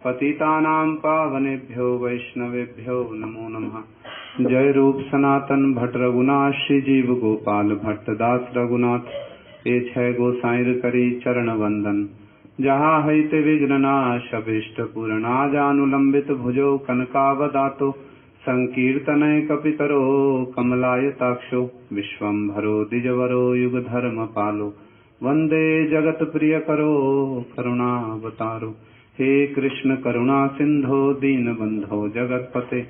पतितानां पावनेभ्यो वैष्णवेभ्यो नमो नमः। जय रूप सनातन भट्ट रघुनाथ श्री जीव गोपाल भट्ट दास रघुनाथ। ये छह गोसाई करी चरण वंदन। जहाँ हईते विघ्ननाश अभीष्ट पूर्णा जानुलंबित भुजो कनकावदातो संकीर्तनय कपितरो कमलायताक्षो विश्वम्भरो द्विजवरो युगधर्म पालो वंदे जगत प्रिय करो करुणावतारो। हे कृष्ण करुणा सिंधो दीनबंधो जगतपते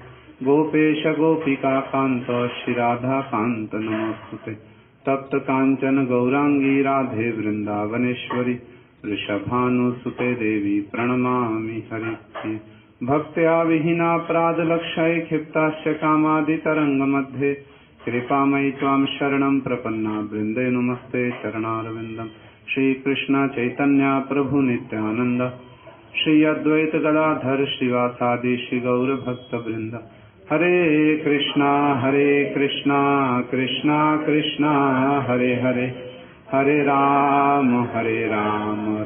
गोपेश गोपिका कांत श्री राधा कांत नमोस्तुते। तप्त कांचन गौरांगी राधे वृंदावनेश्वरी वृषभानुसुते देवी प्रणमामि हरिप्रिये। भक्त्या विहीना प्रादलक्षय क्षिप्ताश्च कामादितरंग मध्ये कृपामयि त्वां शरणं प्रपन्ना वृंदे नमस्ते चरणारविन्दम्। श्री कृष्ण चैतन्य प्रभु नित्यानंद श्री अद्वैत गदाधर श्रीवासादि श्री गौर भक्त वृंद। हरे कृष्णा कृष्णा कृष्णा हरे हरे हरे राम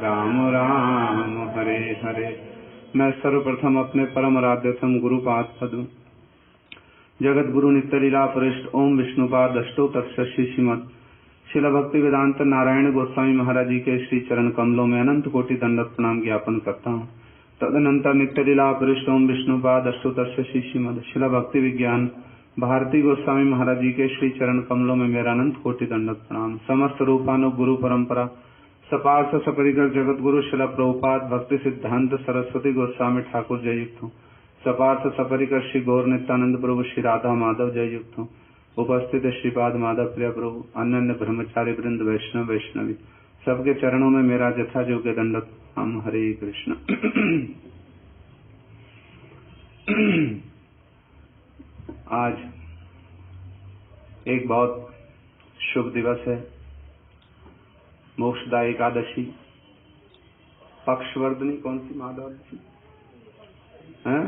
राम राम हरे हरे। मैं सर्वप्रथम अपने परम आराध्यतम गुरुपाद पद्म जगत गुरु नित्य लीला परिष्ठ ओम विष्णुपाद अष्टोत्तर शशि श्रीमद शिला भक्ति वेदांत नारायण गोस्वामी महाराज जी के श्री चरण कमलों में अनंत कोटि दंडवत प्रणाम ज्ञापन करता हूँ। तदनंतर नित्य लीला परिष्ठ ओम विष्णुपाद अष्टोत्तर शशि श्रीमद शिला भक्ति विज्ञान भारती गोस्वामी महाराज जी के श्री चरण कमलों में मेरा अनंत कोटि दंडवत प्रणाम। समस्त रूपानु गुरु परंपरा सपार्श सपरिकर जगत गुरु शिला प्रभुपाद भक्ति सिद्धांत सरस्वती गोस्वामी ठाकुर जय युक्त हूँ। सपार्श सपरिकर श्री गौर नित्यानंद प्रभु श्री राधा माधव जय युक्त हूँ। उपस्थित श्रीपाद माधव प्रिय प्रभु अन्य ब्रह्मचारी वृंद वैष्णव वैष्णवी सबके चरणों में मेरा जथा योग्य दंडवत प्रणाम। हरे कृष्ण। आज एक बहुत शुभ दिवस है, मोक्षदा एकादशी पक्षवर्धनी। कौन सी महाद्वादशी है?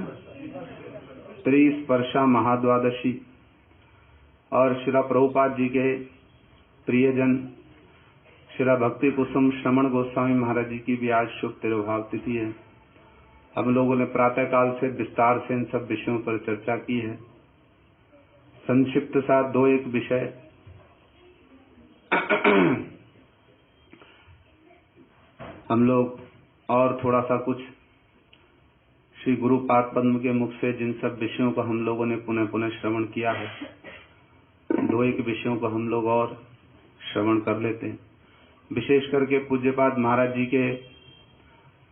त्रिस्पर्शा महाद्वादशी। और श्रीला प्रभुपाद जी के प्रियजन श्रीला भक्ति कुसुम श्रवण गोस्वामी महाराज जी की भी आज शुभ तिरुभाव तिथि है। हम लोगों ने प्रातः काल से विस्तार से इन सब विषयों पर चर्चा की है। संक्षिप्त सा दो एक विषय हम लोग और थोड़ा सा कुछ श्री गुरुपाद पद्म के मुख से जिन सब विषयों को हम लोगों ने पुनः पुनः श्रवण किया है, दो एक विषयों को हम लोग और श्रवण कर लेते हैं। विशेष करके पूज्यपाद महाराज जी के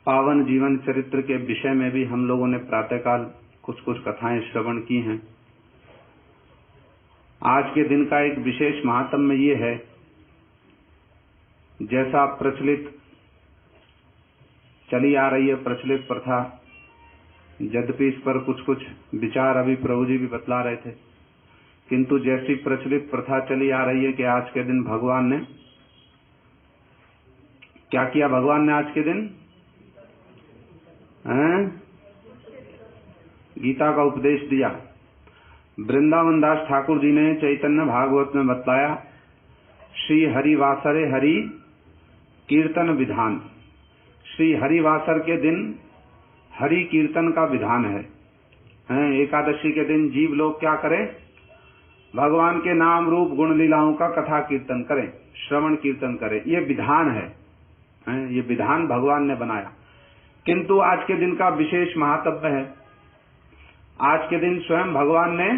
पावन जीवन चरित्र के विषय में भी हम लोगों ने प्रातःकाल कुछ कुछ कथाएं श्रवण की हैं। आज के दिन का एक विशेष महात्म्य ये है, जैसा प्रचलित चली आ रही है प्रचलित प्रथा, यद्यपि इस पर कुछ कुछ विचार अभी प्रभु जी भी बतला रहे थे, किंतु जैसी प्रचलित प्रथा चली आ रही है कि आज के दिन भगवान ने क्या किया? भगवान ने आज के दिन गीता का उपदेश दिया। वृंदावन दास ठाकुर जी ने चैतन्य भागवत में बतलाया, श्री हरिवासरे हरि कीर्तन विधान। श्री हरिवासर के दिन हरि कीर्तन का विधान है। एकादशी के दिन जीव लोग क्या करें? भगवान के नाम रूप गुण लीलाओं का कथा कीर्तन करें, श्रवण कीर्तन करें। ये विधान है, ये विधान भगवान ने बनाया। किंतु आज के दिन का विशेष महात्म्य है। आज के दिन स्वयं भगवान ने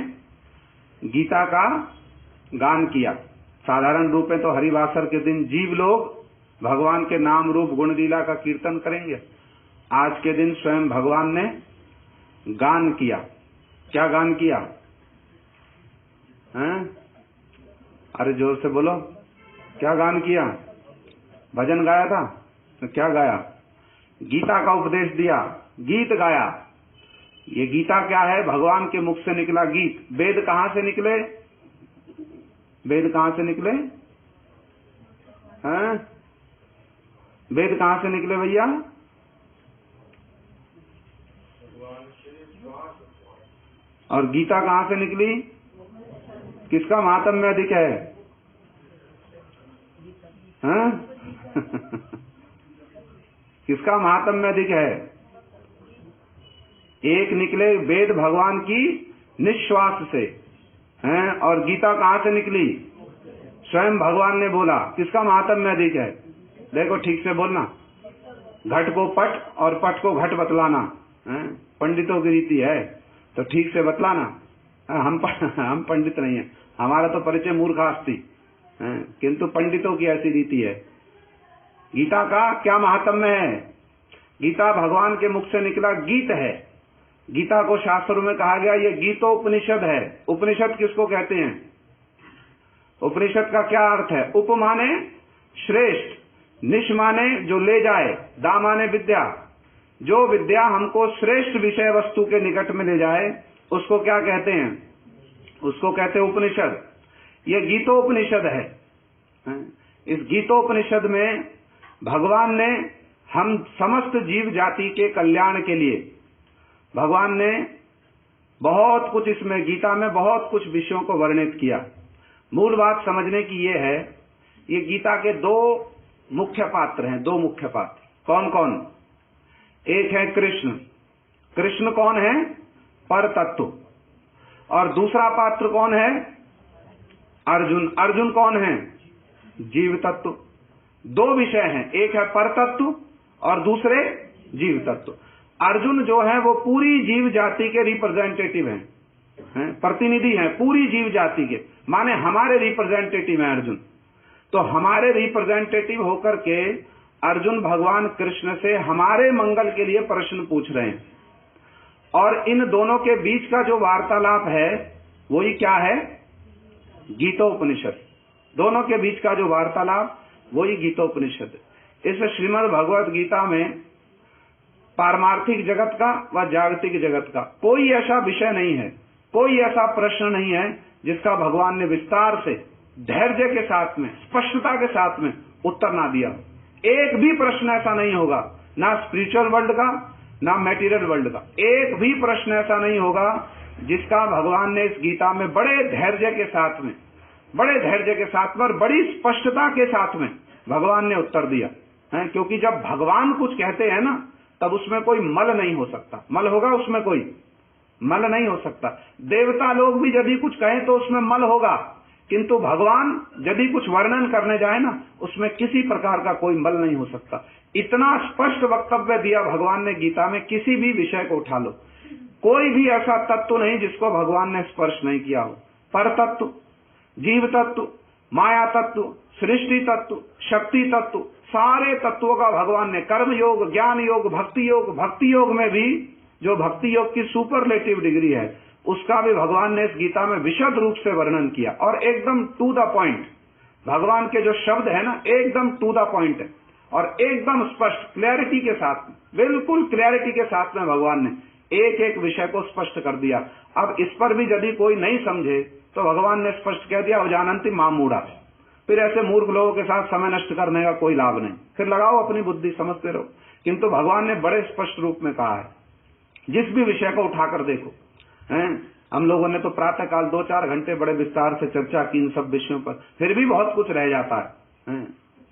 गीता का गान किया। साधारण रूप में तो हरिवासर के दिन जीव लोग भगवान के नाम रूप गुण लीला का कीर्तन करेंगे। आज के दिन स्वयं भगवान ने गान किया। क्या गान किया? अरे जोर से बोलो, क्या गान किया? भजन गाया था? तो क्या गाया? गीता का उपदेश दिया, गीत गाया। ये गीता क्या है? भगवान के मुख से निकला गीत। वेद कहां से निकले? वेद कहां से निकले? वेद कहां से निकले भैया? और गीता कहां से निकली? किसका महात्म्य अधिक है? किसका महात्म्य अधिक है? एक निकले वेद भगवान की निश्वास से हैं, और गीता कहाँ से निकली? स्वयं भगवान ने बोला। किसका महात्म्य अधिक है? देखो ठीक से बोलना, घट को पट और पट को घट बतलाना पंडितों की रीति है, तो ठीक से बतलाना। हम पंडित नहीं है, हमारा तो परिचय मूर्खास्ति, किंतु पंडितों की ऐसी रीति है। गीता का क्या महात्म्य है? गीता भगवान के मुख से निकला गीत है। गीता को शास्त्रों में कहा गया ये गीतोपनिषद है। उपनिषद किसको कहते हैं? उपनिषद का क्या अर्थ है? उप माने श्रेष्ठ, निश माने जो ले जाए, दा माने विद्या। जो विद्या हमको श्रेष्ठ विषय वस्तु के निकट में ले जाए उसको क्या कहते हैं? उसको कहते हैं उपनिषद। ये गीतोपनिषद है। इस गीतोपनिषद में भगवान ने हम समस्त जीव जाति के कल्याण के लिए भगवान ने बहुत कुछ, इसमें गीता में बहुत कुछ विषयों को वर्णित किया। मूल बात समझने की ये है, ये गीता के दो मुख्य पात्र हैं। दो मुख्य पात्र कौन कौन? एक है कृष्ण। कृष्ण कौन है? पर तत्व। और दूसरा पात्र कौन है? अर्जुन। अर्जुन कौन है? जीव तत्व। दो विषय हैं, एक है पर तत्व और दूसरे जीव तत्व। अर्जुन जो है वो पूरी जीव जाति के रिप्रेजेंटेटिव हैं, प्रतिनिधि हैं पूरी जीव जाति के, माने हमारे रिप्रेजेंटेटिव हैं अर्जुन। तो हमारे रिप्रेजेंटेटिव होकर के अर्जुन भगवान कृष्ण से हमारे मंगल के लिए प्रश्न पूछ रहे हैं। और इन दोनों के बीच का जो वार्तालाप है वही क्या है? गीतोपनिषद। दोनों के बीच का जो वार्तालाप वही गीतोपनिषद। इस श्रीमद् भगवत गीता में पारमार्थिक जगत का व जागतिक जगत का कोई ऐसा विषय नहीं है, कोई ऐसा प्रश्न नहीं है जिसका भगवान ने विस्तार से, धैर्य के साथ में, स्पष्टता के साथ में उत्तर ना दिया। एक भी प्रश्न ऐसा नहीं होगा, ना स्पिरिचुअल वर्ल्ड का ना मैटीरियल वर्ल्ड का, एक भी प्रश्न ऐसा नहीं होगा जिसका भगवान ने इस गीता में बड़े धैर्य के साथ में, बड़े धैर्य के साथ में, बड़ी स्पष्टता के साथ में भगवान ने उत्तर दिया है। क्योंकि जब भगवान कुछ कहते हैं ना, तब उसमें कोई मल नहीं हो सकता। मल होगा उसमें? कोई मल नहीं हो सकता। देवता लोग भी यदि कुछ कहें तो उसमें मल होगा, किंतु भगवान यदि कुछ वर्णन करने जाए ना, उसमें किसी प्रकार का कोई मल नहीं हो सकता। इतना स्पष्ट वक्तव्य दिया भगवान ने गीता में। किसी भी विषय को उठा लो, कोई भी ऐसा तत्व नहीं जिसको भगवान ने स्पर्श नहीं किया हो। पर तत्व, जीव तत्व, माया तत्व, सृष्टि तत्व, शक्ति तत्व, सारे तत्वों का भगवान ने, कर्म योग, ज्ञान योग, भक्ति योग में भी जो भक्ति योग की सुपरलेटिव डिग्री है उसका भी भगवान ने इस गीता में विशद रूप से वर्णन किया। और एकदम टू द पॉइंट भगवान के जो शब्द है ना, एकदम टू द पॉइंट है और एकदम स्पष्ट क्लैरिटी के साथ, बिल्कुल क्लैरिटी के साथ में भगवान ने एक एक विषय को स्पष्ट कर दिया। अब इस पर भी यदि कोई नहीं समझे तो भगवान ने स्पष्ट कह दिया, जानन्ति मां मूढ़ा। फिर ऐसे मूर्ख लोगों के साथ समय नष्ट करने का कोई लाभ नहीं, फिर लगाओ अपनी बुद्धि, समझते रहो। किंतु भगवान ने बड़े स्पष्ट रूप में कहा है, जिस भी विषय को उठाकर देखो। हम लोगों ने तो प्रातः काल 2-4 घंटे बड़े विस्तार से चर्चा की इन सब विषयों पर, फिर भी बहुत कुछ रह जाता है।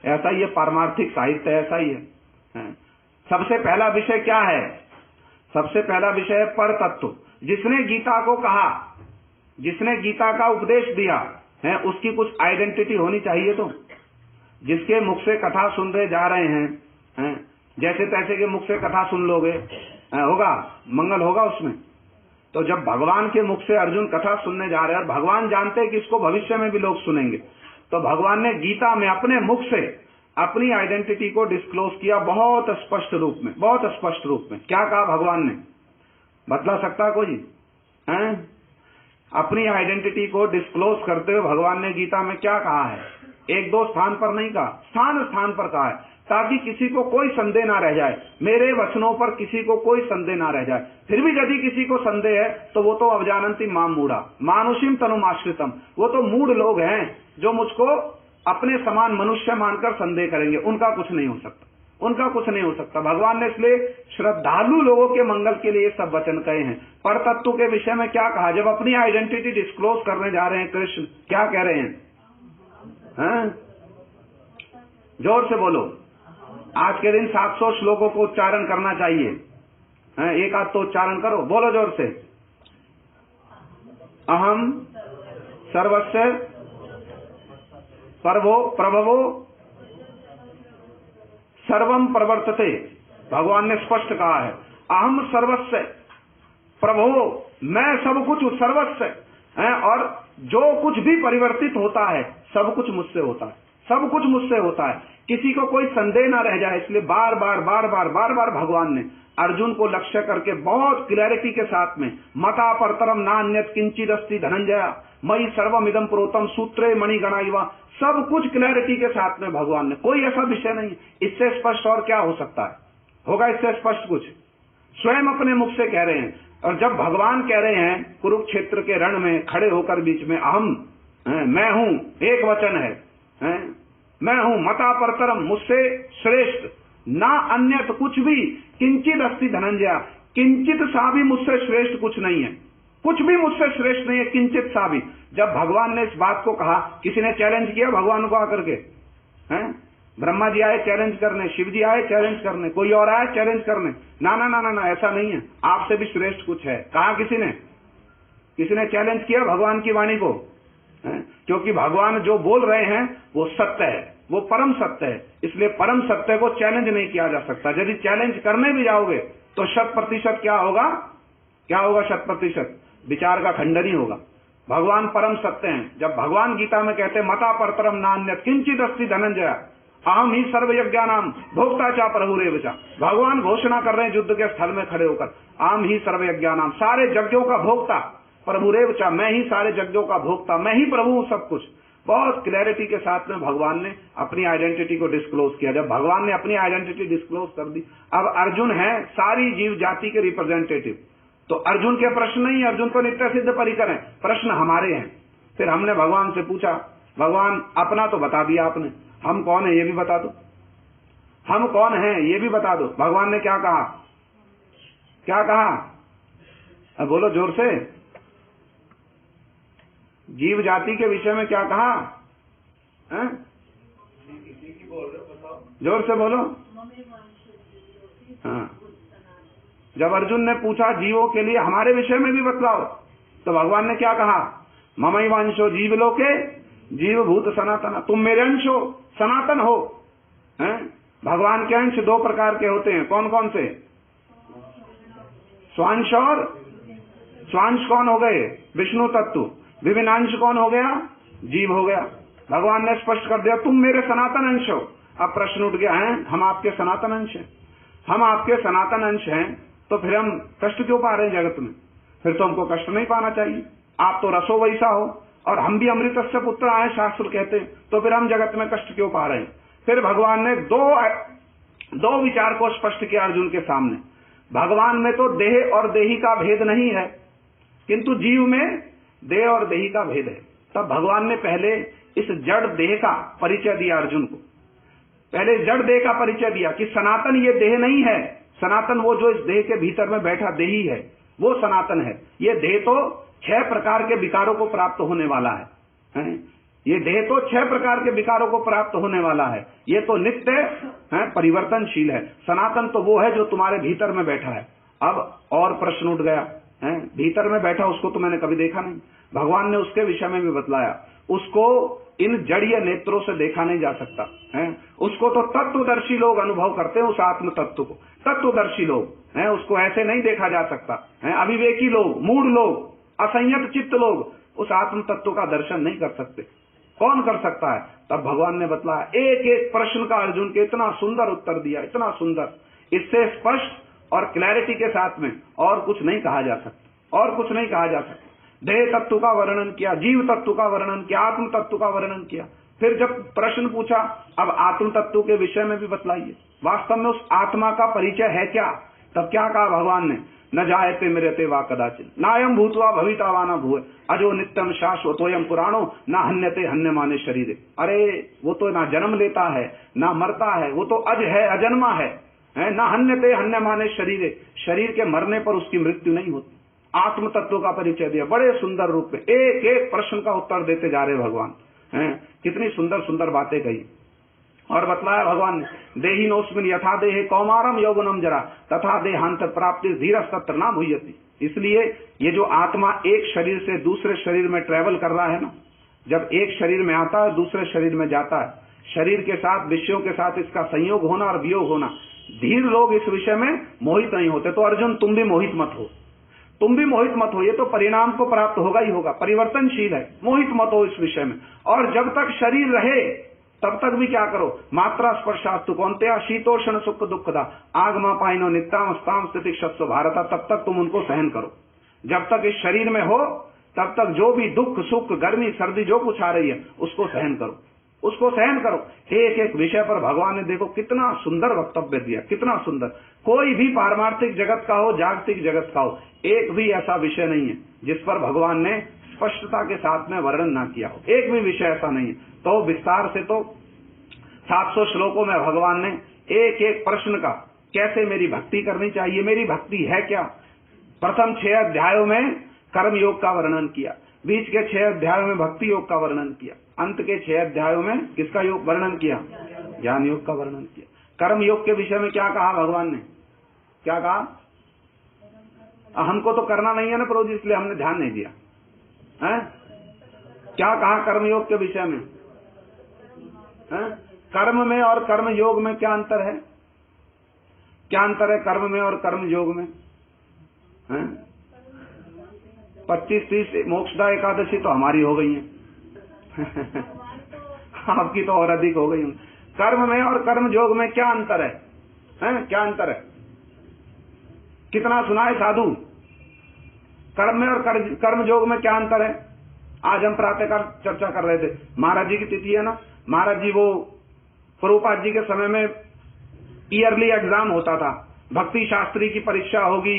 ऐसा ही है पारमार्थिक साहित्य, ऐसा ही है। सबसे पहला विषय क्या है? सबसे पहला विषय है पर तत्व। जिसने गीता को कहा, जिसने गीता का उपदेश दिया है, उसकी कुछ आइडेंटिटी होनी चाहिए। तो जिसके मुख से कथा सुन रहे जा रहे हैं, जैसे तैसे के मुख से कथा सुन लोगे, होगा मंगल होगा उसमें? तो जब भगवान के मुख से अर्जुन कथा सुनने जा रहे हैं और भगवान जानते हैं कि इसको भविष्य में भी लोग सुनेंगे, तो भगवान ने गीता में अपने मुख से अपनी आइडेंटिटी को डिस्क्लोज किया बहुत स्पष्ट रूप में, बहुत स्पष्ट रूप में। क्या कहा भगवान ने? बतला सकता कोई? अपनी आइडेंटिटी को डिस्क्लोज करते हुए भगवान ने गीता में क्या कहा है? एक दो स्थान पर नहीं कहा, स्थान स्थान पर कहा है, ताकि किसी को कोई संदेह ना रह जाए, मेरे वचनों पर किसी को कोई संदेह ना रह जाए। फिर भी यदि किसी को संदेह है तो वो तो अवजानन्ति मां मूढ़ा मानुषिम तनुमाश्रितम, वो तो मूढ़ लोग हैं जो मुझको अपने समान मनुष्य मानकर संदेह करेंगे। उनका कुछ नहीं हो सकता, उनका कुछ नहीं हो सकता। भगवान ने इसलिए श्रद्धालु लोगों के मंगल के लिए सब वचन कहे हैं। पर तत्व के विषय में क्या कहा? जब अपनी आइडेंटिटी डिस्क्लोज करने जा रहे हैं कृष्ण, क्या कह रहे हैं? जोर से बोलो। आज के दिन 700 श्लोकों को उच्चारण करना चाहिए। हैं? एक आध तो उच्चारण करो, बोलो जोर से। अहम सर्वस्य प्रभवो सर्वम प्रवर्तते। भगवान ने स्पष्ट कहा है, अहम सर्वस्य प्रभवो, मैं सब कुछ सर्वस्य है, और जो कुछ भी परिवर्तित होता है सब कुछ मुझसे होता है, सब कुछ मुझसे होता है, किसी को कोई संदेह ना रह जाए। इसलिए बार बार भगवान ने अर्जुन को लक्ष्य करके बहुत क्लैरिटी के साथ में मता परतरम नान्यत किंचित अस्ति धनंजय मयि सर्वमिदं प्रोतम सूत्रे मणिगणा इव, सब कुछ क्लैरिटी के साथ में भगवान ने, कोई ऐसा विषय नहीं। इससे स्पष्ट और क्या हो सकता है? होगा इससे स्पष्ट कुछ? स्वयं अपने मुख से कह रहे हैं। और जब भगवान कह रहे हैं कुरुक्षेत्र के रण में खड़े होकर बीच में, अहम मैं हूं, एक वचन है, मैं हूं, मता परतरम, मुझसे श्रेष्ठ, ना अन्यत कुछ भी, किंचित अस्ति धनंजय, किंचित सा भी मुझसे श्रेष्ठ कुछ नहीं है, कुछ भी मुझसे श्रेष्ठ नहीं है, किंचित सा भी। जब भगवान ने इस बात को कहा, किसी ने चैलेंज किया भगवान को आकर के? हैं? ब्रह्मा जी आए चैलेंज करने, शिव जी आए चैलेंज करने, कोई और आए चैलेंज करने? ना ना ना ना ना, ऐसा नहीं है, आपसे भी श्रेष्ठ कुछ है। कहा किसी ने चैलेंज किया भगवान की वाणी को? क्योंकि भगवान जो बोल रहे हैं वो सत्य है, वो परम सत्य है, इसलिए परम सत्य को चैलेंज नहीं किया जा सकता। यदि चैलेंज करने भी जाओगे तो 100% क्या होगा? 100% विचार का खंडन ही होगा। भगवान परम सत्य हैं। जब भगवान गीता में कहते मता परतरम नान्यत किंचित अस्ति धनंजय अहम ही सर्वयज्ञानाम भोक्ता चा प्रभुरेव चा, भगवान घोषणा कर रहे हैं युद्ध के स्थल में खड़े होकर, अहम ही सर्वयज्ञानाम, सारे यज्ञों का भोक्ता, प्रभुरेव चा, मैं ही सारे यज्ञों का भोक्ता, मैं ही प्रभु हूं सब कुछ। बहुत क्लैरिटी के साथ में भगवान ने अपनी आइडेंटिटी को डिस्क्लोज किया। जब भगवान ने अपनी आइडेंटिटी डिस्क्लोज कर दी, अब अर्जुन है सारी जीव जाति के रिप्रेजेंटेटिव, तो अर्जुन के प्रश्न नहीं, अर्जुन तो नित्य सिद्ध परिकर है, प्रश्न हमारे हैं। फिर हमने भगवान से पूछा, भगवान अपना तो बता दिया आपने, हम कौन है ये भी बता दो, हम कौन हैं ये भी बता दो। भगवान ने क्या कहा? क्या कहा? अब बोलो जोर से, जीव जाति के विषय में क्या कहा? जोर से बोलो। हाँ, जब अर्जुन ने पूछा जीवों के लिए हमारे विषय में भी बतलाओ, तो भगवान ने क्या कहा? ममैवांशो जीव लोके जीव भूत सनातन, तुम मेरे अंश हो, सनातन हो। भगवान के अंश दो प्रकार के होते हैं, कौन कौन से? स्वांश और स्वांश कौन हो गए? विष्णु तत्व। विभिन्न अंश कौन हो गया? जीव हो गया। भगवान ने स्पष्ट कर दिया तुम मेरे सनातन अंश हो। अब प्रश्न उठ गया है, हम आपके सनातन अंश हैं, हम आपके सनातन अंश हैं, तो फिर हम कष्ट क्यों पा रहे हैं जगत में? फिर तो हमको कष्ट नहीं पाना चाहिए। आप तो रसो वैसा हो और हम भी अमृतस्य पुत्र आए, शास्त्र कहते हैं, तो फिर हम जगत में कष्ट क्यों पा रहे हैं? फिर भगवान ने दो विचार को स्पष्ट किया अर्जुन के सामने। भगवान में तो देह और देही का भेद नहीं है, किंतु जीव में देह और देही का भेद है। तब भगवान ने पहले इस जड़ देह का परिचय दिया अर्जुन को, पहले जड़ देह का परिचय दिया कि सनातन ये देह नहीं है, सनातन वो जो इस देह के भीतर में बैठा देही है वो सनातन है। ये देह तो 6 प्रकार के विकारों को प्राप्त होने वाला है, ये देह तो 6 प्रकार के विकारों को प्राप्त होने वाला है, ये तो नित्य है, परिवर्तनशील है। सनातन तो वो है जो तुम्हारे भीतर में बैठा है। अब और प्रश्न उठ गया है, भीतर में बैठा उसको तो मैंने कभी देखा नहीं। भगवान ने उसके विषय में भी बतलाया, उसको इन जड़ीय नेत्रों से देखा नहीं जा सकता है, उसको तो तत्वदर्शी लोग अनुभव करते हैं, उस आत्म तत्व को तत्वदर्शी लोग हैं, उसको ऐसे नहीं देखा जा सकता है। अविवेकी लोग, मूढ़ लोग, असंयत चित्त लोग उस आत्म तत्व का दर्शन नहीं कर सकते। कौन कर सकता है? तब भगवान ने बतलाया, एक एक प्रश्न का अर्जुन के इतना सुंदर उत्तर दिया, इतना सुंदर, इससे स्पष्ट और क्लैरिटी के साथ में और कुछ नहीं कहा जा सकता, और कुछ नहीं कहा जा सकता। देह तत्व का वर्णन किया, जीव तत्व का वर्णन किया, आत्म तत्व का वर्णन किया। फिर जब प्रश्न पूछा अब आत्म तत्व के विषय में भी बतलाइए, वास्तव में उस आत्मा का परिचय है क्या? तब क्या कहा भगवान ने? न जायते मृत्यते वा कदाचित नायम भूतवा भविता वा न भूय अजो नित्यम शाश्वतोयम पुराणो न हन्यते हन्यमाने शरीरे। अरे वो तो ना जन्म लेता है ना मरता है, वो तो अज है, अजन्मा है, न हन्यते हन्यमाने शरीरे, शरीर के मरने पर उसकी मृत्यु नहीं होती। आत्म तत्व का परिचय दिया बड़े सुंदर रूप में, एक एक प्रश्न का उत्तर देते जा रहे भगवान। कितनी सुंदर सुंदर बातें कही। और बतलाया भगवान ने, देहिनोस्मिन् यथा देहे कौमारम यौवनम जरा तथा देहांत प्राप्ति धीरज तत्र न भूयति। इसलिए ये जो आत्मा एक शरीर से दूसरे शरीर में ट्रेवल कर रहा है ना, जब एक शरीर में आता है दूसरे शरीर में जाता है, शरीर के साथ विषयों के साथ इसका संयोग होना और वियोग होना, धीर लोग इस विषय में मोहित नहीं होते। तो अर्जुन तुम भी मोहित मत हो, तुम भी मोहित मत हो, ये तो परिणाम को प्राप्त होगा ही होगा, परिवर्तनशील है, मोहित मत हो इस विषय में। और जब तक शरीर रहे तब तक भी क्या करो, मात्रा स्पर्शास्तु कौन्तेय शीतोष्ण सुख दुखदा आगमा पाइनो नित्याम स्ताम स्थिति शस्व भारत, तब तक तुम उनको सहन करो। जब तक इस शरीर में हो तब तक जो भी दुख सुख गर्मी सर्दी जो कुछ आ रही है उसको सहन करो, उसको सहन करो। एक एक विषय पर भगवान ने देखो कितना सुंदर वक्तव्य दिया, कितना सुंदर। कोई भी पारमार्थिक जगत का हो, जागतिक जगत का हो, एक भी ऐसा विषय नहीं है जिस पर भगवान ने स्पष्टता के साथ में वर्णन ना किया हो, एक भी विषय ऐसा नहीं है। तो विस्तार से तो 700 श्लोकों में भगवान ने एक एक प्रश्न का, कैसे मेरी भक्ति करनी चाहिए, मेरी भक्ति है क्या, प्रथम 6 अध्यायों में कर्म योग का वर्णन किया, बीच के 6 अध्यायों में भक्ति योग का वर्णन किया, अंत के 6 अध्यायों में किसका योग वर्णन किया, ज्ञान योग का वर्णन किया। कर्म योग के विषय में क्या कहा भगवान ने, क्या कहा, हमको तो करना नहीं है ना प्रभु जी, इसलिए हमने ध्यान नहीं दिया है? क्या कहा कर्म योग के विषय में है? कर्म में और कर्म योग में क्या अंतर है, क्या अंतर है कर्म में और कर्म योग में है? 25-30 मोक्षदा एकादशी तो हमारी हो गई है आपकी तो और अधिक हो गई। कर्म में और कर्म योग में क्या अंतर है? क्या अंतर है? कितना सुनाए साधु, कर्म में और कर्म योग में क्या अंतर है? आज हम प्रातःकाल चर्चा कर रहे थे, महाराज जी की तिथि है ना, महाराज जी वो प्रभुपाद जी के समय में ईयरली एग्जाम होता था, भक्ति शास्त्री की परीक्षा होगी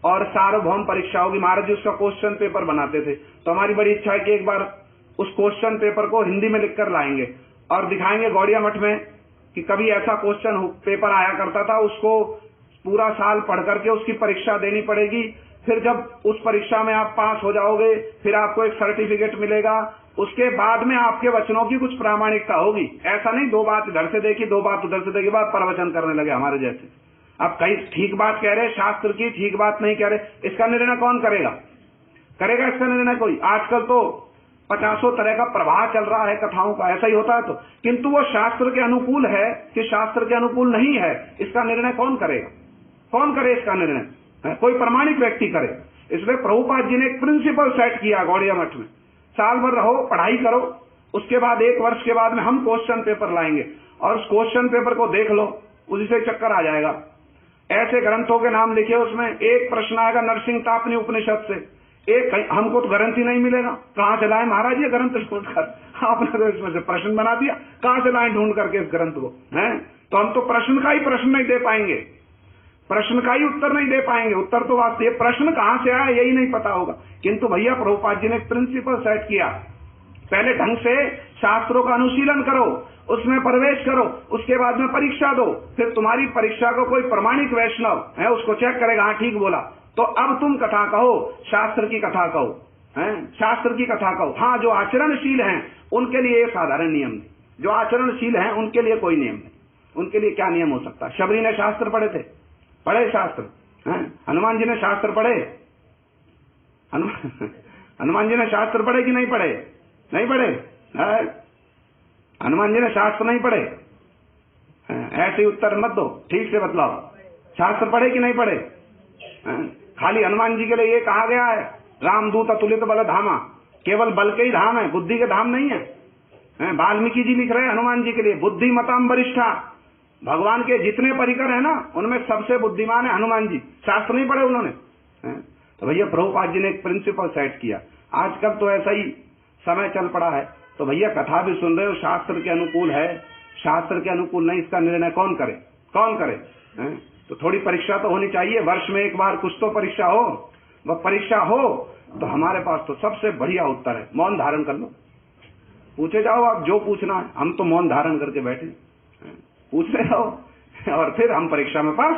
और सार्वभौम परीक्षा होगी, महाराज जी उसका क्वेश्चन पेपर बनाते थे। तो हमारी बड़ी इच्छा है कि एक बार उस क्वेश्चन पेपर को हिंदी में लिखकर लाएंगे और दिखाएंगे गौड़िया मठ में कि कभी ऐसा क्वेश्चन पेपर आया करता था, उसको पूरा साल पढ़ करके उसकी परीक्षा देनी पड़ेगी, फिर जब उस परीक्षा में आप पास हो जाओगे फिर आपको एक सर्टिफिकेट मिलेगा, उसके बाद में आपके वचनों की कुछ प्रामाणिकता होगी। ऐसा नहीं 2 बात इधर से देखी 2 बात उधर से देखी, बात प्रवचन करने लगे हमारे जैसे। अब कहीं ठीक बात कह रहे, शास्त्र की ठीक बात नहीं कह रहे, इसका निर्णय कौन करेगा, करेगा इसका निर्णय कोई? आजकल तो 50 तरह का प्रवाह चल रहा है कथाओं का, ऐसा ही होता है तो, किंतु वो शास्त्र के अनुकूल है कि शास्त्र के अनुकूल नहीं है, इसका निर्णय कौन करेगा? कौन करे इसका निर्णय? कोई प्रमाणिक व्यक्ति करे। इसलिए प्रभुपाद जी ने एक प्रिंसिपल सेट किया गौड़िया मठ में, साल भर रहो, पढ़ाई करो, उसके बाद 1 वर्ष के बाद में हम क्वेश्चन पेपर लाएंगे और उस क्वेश्चन पेपर को देख लो, उसी से चक्कर आ जाएगा। ऐसे ग्रंथों के नाम लिखे, उसमें एक प्रश्न आएगा नरसिंह तापनी उपनिषद से, एक हमको तो ग्रंथ ही नहीं मिलेगा, कहां से लाए महाराज ये ग्रंथ ढूंढ कर, आपने तो इसमें से प्रश्न बना दिया, कहां से लाए ढूंढ करके इस ग्रंथ को है? तो हम तो प्रश्न का ही प्रश्न नहीं दे पाएंगे, प्रश्न का ही उत्तर नहीं दे पाएंगे। उत्तर तो वास्तव ये प्रश्न कहां से आया यही नहीं पता होगा। किंतु भैया प्रभुपाद जी ने एक प्रिंसिपल सेट किया, पहले ढंग से शास्त्रों का अनुशीलन करो, उसमें प्रवेश करो, उसके बाद में परीक्षा दो, फिर तुम्हारी परीक्षा को कोई प्रमाणिक वैष्णव है उसको चेक करेगा, हाँ ठीक बोला, तो अब तुम कथा कहो, शास्त्र की कथा कहो, शास्त्र की कथा कहो। हाँ, जो आचरणशील हैं उनके लिए ये साधारण नियम नहीं, जो आचरणशील हैं उनके लिए कोई नियम नहीं। उनके लिए क्या नियम हो सकता? शबरी ने शास्त्र पढ़े थे, पढ़े शास्त्र, हनुमान जी ने शास्त्र पढ़े, हनुमान जी ने शास्त्र पढ़े कि नहीं पढ़े? नहीं पढ़े। हनुमान जी ने शास्त्र नहीं पढ़े? ऐसे ही उत्तर मत दो, ठीक से बतलाओ, शास्त्र पढ़े कि नहीं पढ़े? खाली हनुमान जी के लिए ये कहा गया है रामदूत अतुलित बल धामा, केवल बल के ही धाम है, बुद्धि के धाम नहीं है। वाल्मीकि जी लिख रहे हैं हनुमान जी के लिए बुद्धि मताम वरिष्ठा, भगवान के जितने परिकर है ना उनमें सबसे बुद्धिमान है हनुमान जी, शास्त्र नहीं पढ़े उन्होंने। तो भैया प्रभुपाद जी ने एक प्रिंसिपल सेट किया। आजकल तो ऐसा ही समय चल पड़ा है, तो भैया कथा भी सुन रहे हो, शास्त्र के अनुकूल है, शास्त्र के अनुकूल नहीं, इसका निर्णय कौन करे? कौन करे? तो थोड़ी परीक्षा तो होनी चाहिए, वर्ष में एक बार कुछ तो परीक्षा हो। वह परीक्षा हो तो हमारे पास तो सबसे बढ़िया उत्तर है, मौन धारण कर लो, पूछे जाओ आप जो पूछना है, हम तो मौन धारण करके बैठे, पूछ रहे हो और फिर हम परीक्षा में पास,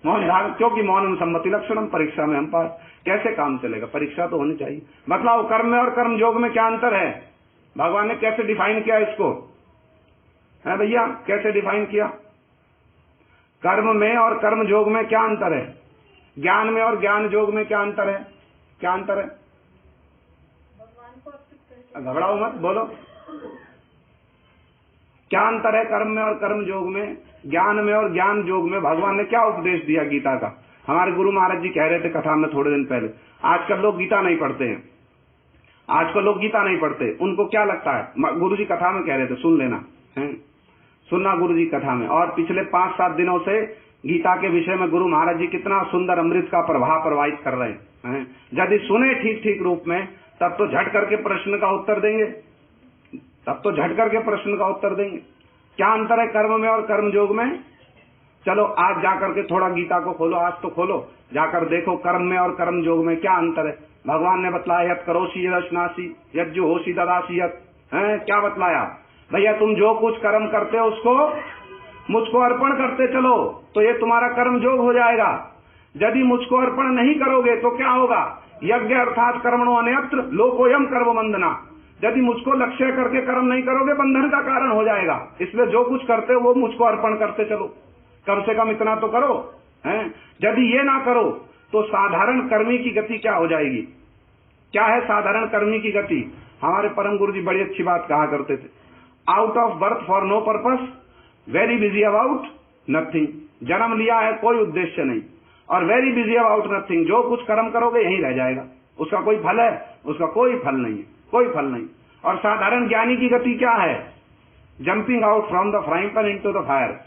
मौन धारण, क्योंकि मौनम सम्मति लक्षणम, परीक्षा में हम पास। कैसे काम चलेगा? परीक्षा तो होनी चाहिए। मतलब कर्म में और कर्म योग में क्या अंतर है? भगवान ने कैसे डिफाइन किया इसको? है भैया, कैसे डिफाइन किया? कर्म में और कर्म योग में क्या अंतर है? ज्ञान में और ज्ञान योग में क्या अंतर है? क्या अंतर है? घबराओ मत, बोलो क्या अंतर है कर्म में और कर्म योग में, ज्ञान में और ज्ञान योग में? भगवान ने क्या उपदेश दिया गीता का? हमारे गुरु महाराज जी कह रहे थे कथा में थोड़े दिन पहले, आजकल लोग गीता नहीं पढ़ते हैं, आजकल लोग गीता नहीं पढ़ते। उनको क्या लगता है? गुरु जी कथा में कह रहे थे, सुन लेना है, सुनना गुरु जी कथा में। और पिछले 5-7 दिनों से गीता के विषय में गुरु महाराज जी कितना सुंदर अमृत का प्रभाव प्रवाहित कर रहे हैं। यदि सुने ठीक ठीक रूप में तब तो झट करके प्रश्न का उत्तर देंगे, तब तो झट करके प्रश्न का उत्तर देंगे। क्या अंतर है कर्म में और कर्म योग में? चलो आज जाकर के थोड़ा गीता को खोलो, आज तो खोलो, जाकर देखो कर्म में और कर्म योग में क्या अंतर है। भगवान ने बतलाया यत् करोषि यदश्नासि यज्जो होषि ददासि यत्, क्या बतलाया? भैया तुम जो कुछ कर्म करते हो उसको मुझको अर्पण करते चलो तो ये तुम्हारा कर्म योग हो जाएगा। यदि मुझको अर्पण नहीं करोगे तो क्या होगा? यज्ञ अर्थात कर्मणो अन्यत्र लोकोयम कर्म बंधना। यदि मुझको लक्ष्य करके कर्म नहीं करोगे बंधन का कारण हो जाएगा। इसलिए जो कुछ करते हो वो मुझको अर्पण करते चलो, कम से कम इतना तो करो। यदि ये ना करो तो साधारण कर्मी की गति क्या हो जाएगी? क्या है साधारण कर्मी की गति? हमारे परम गुरु जी बड़ी अच्छी बात कहा करते थे, out of birth for no purpose, very busy about nothing. जन्म लिया है कोई उद्देश्य नहीं और वेरी बिजी अबाउट नथिंग। जो कुछ कर्म करोगे यहीं रह जाएगा, उसका कोई फल है? उसका कोई फल नहीं है, कोई फल नहीं। और साधारण ज्ञानी की गति क्या है? Jumping out from the frying pan into the fire.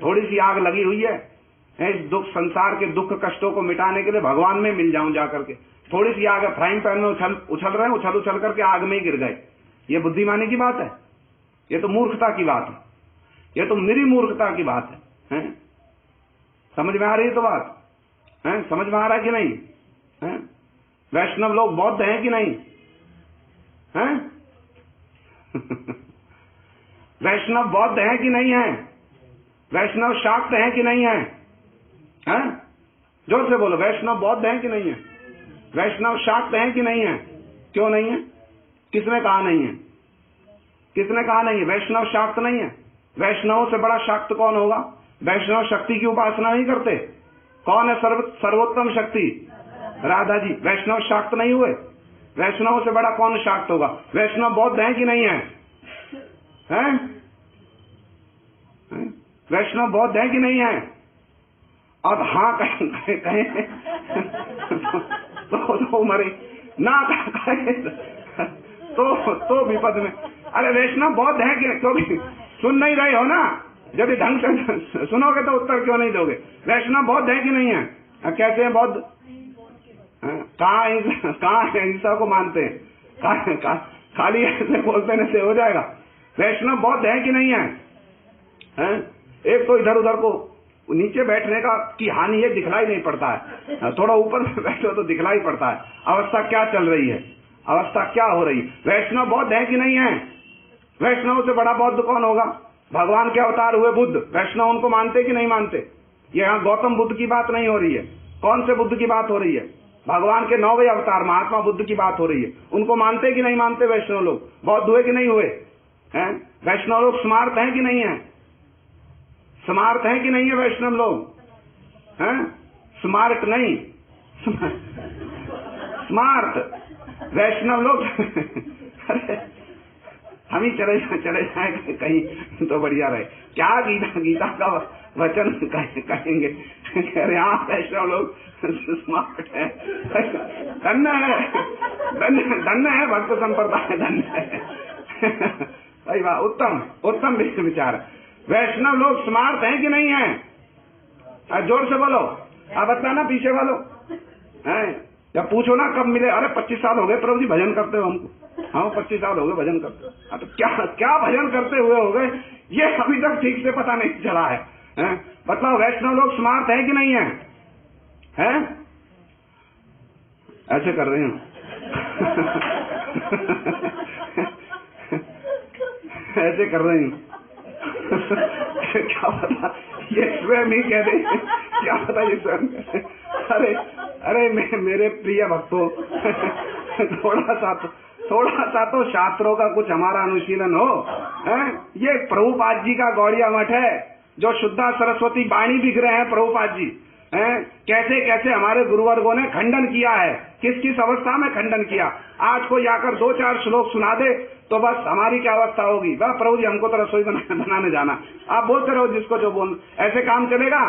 थोड़ी सी आग लगी हुई है, इस दुख संसार के दुख कष्टों को मिटाने के लिए भगवान में मिल जाऊं जाकर के। थोड़ी सी आग है, फ्राइंग पैन में उछल रहे हैं, उछल करके आग में ही गिर गए। ये बुद्धिमानी की बात है? ये तो मूर्खता की बात है, ये तो मेरी मूर्खता की बात है। समझ में आ रही है तो बात? समझ में आ रहा है कि नहीं? वैष्णव लोग बौद्ध हैं कि नहीं? वैष्णव बौद्ध हैं कि नहीं है? वैष्णव शाक्त हैं कि नहीं है? जोर से बोलो, वैष्णव बौद्ध हैं कि नहीं है? वैष्णव शाक्त हैं कि नहीं है? क्यों नहीं है? किसने कहा नहीं है? किसने कहा नहीं है? वैष्णव शाक्त नहीं है। वैष्णव से बड़ा शाक्त कौन होगा? वैष्णव शक्ति की उपासना नहीं करते। कौन है सर्वोत्तम शक्ति? राधा जी। वैष्णव शाक्त नहीं हुए? वैष्णव से बड़ा कौन शाक्त होगा? वैष्णव बौद्ध हैं कि नहीं है? वैष्णव बौद्ध है कि नहीं है? अब हाँ कहें तो मरे ना कहे तो विपद में। अरे वैष्णव बौद्ध है कि? क्योंकि सुन नहीं रहे हो ना, यदि ढंग से सुनोगे तो उत्तर क्यों नहीं दोगे? वैष्णव बौद्ध है कि नहीं है? कैसे हैं बौद्ध? कहाँ हिंसा को मानते हैं? खाली ऐसे बोलते न से हो जाएगा। वैष्णव बौद्ध है कि नहीं है? एक तो इधर उधर को नीचे बैठने का की हानि ये दिखलाई नहीं पड़ता है, थोड़ा ऊपर में बैठो तो दिखलाई पड़ता है अवस्था क्या चल रही है, अवस्था क्या हो रही है। वैष्णव बौद्ध है कि नहीं है? वैष्णव से बड़ा बौद्ध कौन होगा? भगवान के अवतार हुए बुद्ध। वैष्णव उनको मानते कि नहीं मानते? ये यहाँ गौतम बुद्ध की बात नहीं हो रही है। कौन से बुद्ध की बात हो रही है? भगवान के 9वें अवतार महात्मा बुद्ध की बात हो रही है। उनको मानते कि नहीं मानते वैष्णव लोग? बौद्ध हुए कि नहीं हुए? वैष्णव लोग स्मार्ट हैं कि नहीं है? स्मार्ट हैं कि नहीं है वैष्णव लोग? स्मार्ट नहीं, स्मार्ट वैष्णव लोग। अरे हम ही चले जाए कहीं तो बढ़िया रहे। क्या गीता का वचन कहेंगे? अरे हाँ वैष्णव लोग स्मार्ट है, धन्य है भक्त संप्रदाय, धन्य है भाई वाह, उत्तम विचार। वैष्णव लोग स्मार्ट हैं कि नहीं है? जोर से बोलो। आप बताना पीछे वालों, जब पूछो ना कब मिले, अरे 25 साल हो गए प्रभु जी भजन करते हो हमको। हाँ 25 साल हो गए भजन करते। तो क्या भजन करते हुए हो गए ये अभी तक ठीक से पता नहीं चला है। बताओ वैष्णव लोग स्मार्ट है कि नहीं है? ऐसे कर रहे हैं ऐसे कर रहे हैं क्या पता ये स्वयं ही कह दे, क्या पता ये स्वयं। अरे मेरे प्रिय भक्तों, थोड़ा सा तो शास्त्रों का कुछ हमारा अनुशीलन हो। ये प्रभुपाद जी का गौड़िया मठ है, जो शुद्धा सरस्वती वाणी बिक रहे हैं प्रभुपाद जी। कैसे कैसे हमारे गुरुवर्गों ने खंडन किया है, किस किस अवस्था में खंडन किया। आज कोई आकर 2-4 श्लोक सुना दे तो बस हमारी क्या अवस्था होगी, वह प्रभु जी हमको तो रसोई बनाने जाना। आप बोलते रहो जिसको जो बोल, ऐसे काम चलेगा?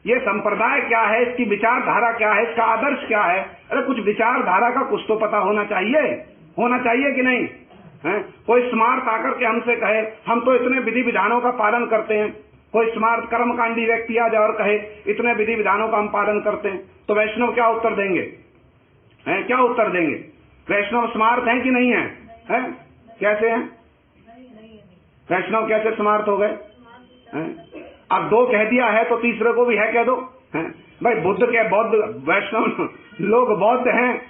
ये संप्रदाय क्या है, इसकी विचारधारा क्या है, इसका आदर्श क्या है? अरे कुछ विचारधारा का कुछ तो पता होना चाहिए कि नहीं? कोई स्मार्ट आकर के हमसे कहे हम तो इतने विधि विधानों का पालन करते हैं, कोई स्मार्ट कर्मकांडी व्यक्ति आ जाए और कहे इतने विधि विधानों का हम पालन करते हैं, तो वैष्णव क्या उत्तर देंगे? क्या उत्तर देंगे? वैष्णव स्मार्ट हैं कि नहीं है? कैसे हैं वैष्णव? कैसे स्मार्ट हो गए? अब 2 कह दिया है तो तीसरे को भी है कह दो। भाई बुद्ध के बौद्ध वैष्णव लोग बौद्ध हैं,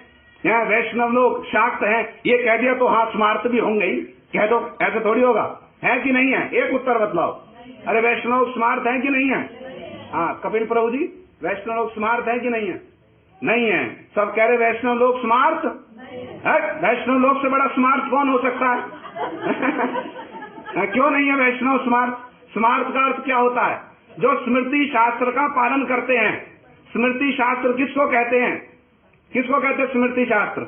यहाँ वैष्णव लोग शाक्त हैं, ये कह दिया तो हाँ स्मार्ट भी होंगे ही, कह दो। ऐसे थोड़ी होगा, है कि नहीं है? एक उत्तर बतलाओ। अरे वैष्णव स्मार्ट है कि नहीं है? हाँ कपिल प्रभु जी, वैष्णव लोग स्मार्ट है कि नहीं है? नहीं है। सब कह रहे वैष्णव लोग स्मार्ट है। वैष्णव लोग से बड़ा स्मार्ट कौन हो सकता है? क्यों नहीं है वैष्णव स्मार्ट? स्मार्ट का अर्थ क्या होता है? जो स्मृति शास्त्र का पालन करते हैं। स्मृति शास्त्र किसको कहते हैं? किसको कहते हैं स्मृति शास्त्र?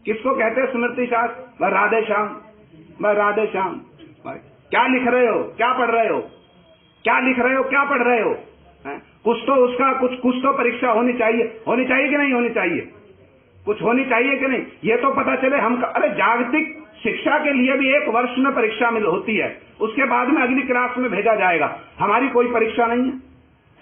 किसको कहते हैं स्मृति शास्त्र? राधे श्याम, राधे श्याम। क्या लिख रहे हो, क्या पढ़ रहे हो, क्या लिख रहे हो, क्या पढ़ रहे हो? कुछ तो उसका कुछ तो परीक्षा होनी चाहिए कि नहीं होनी चाहिए? कुछ होनी चाहिए कि नहीं? ये तो पता चले हम। अरे जागतिक शिक्षा के लिए भी 1 वर्ष में परीक्षा होती है, उसके बाद में अगली क्लास में भेजा जाएगा। हमारी कोई परीक्षा नहीं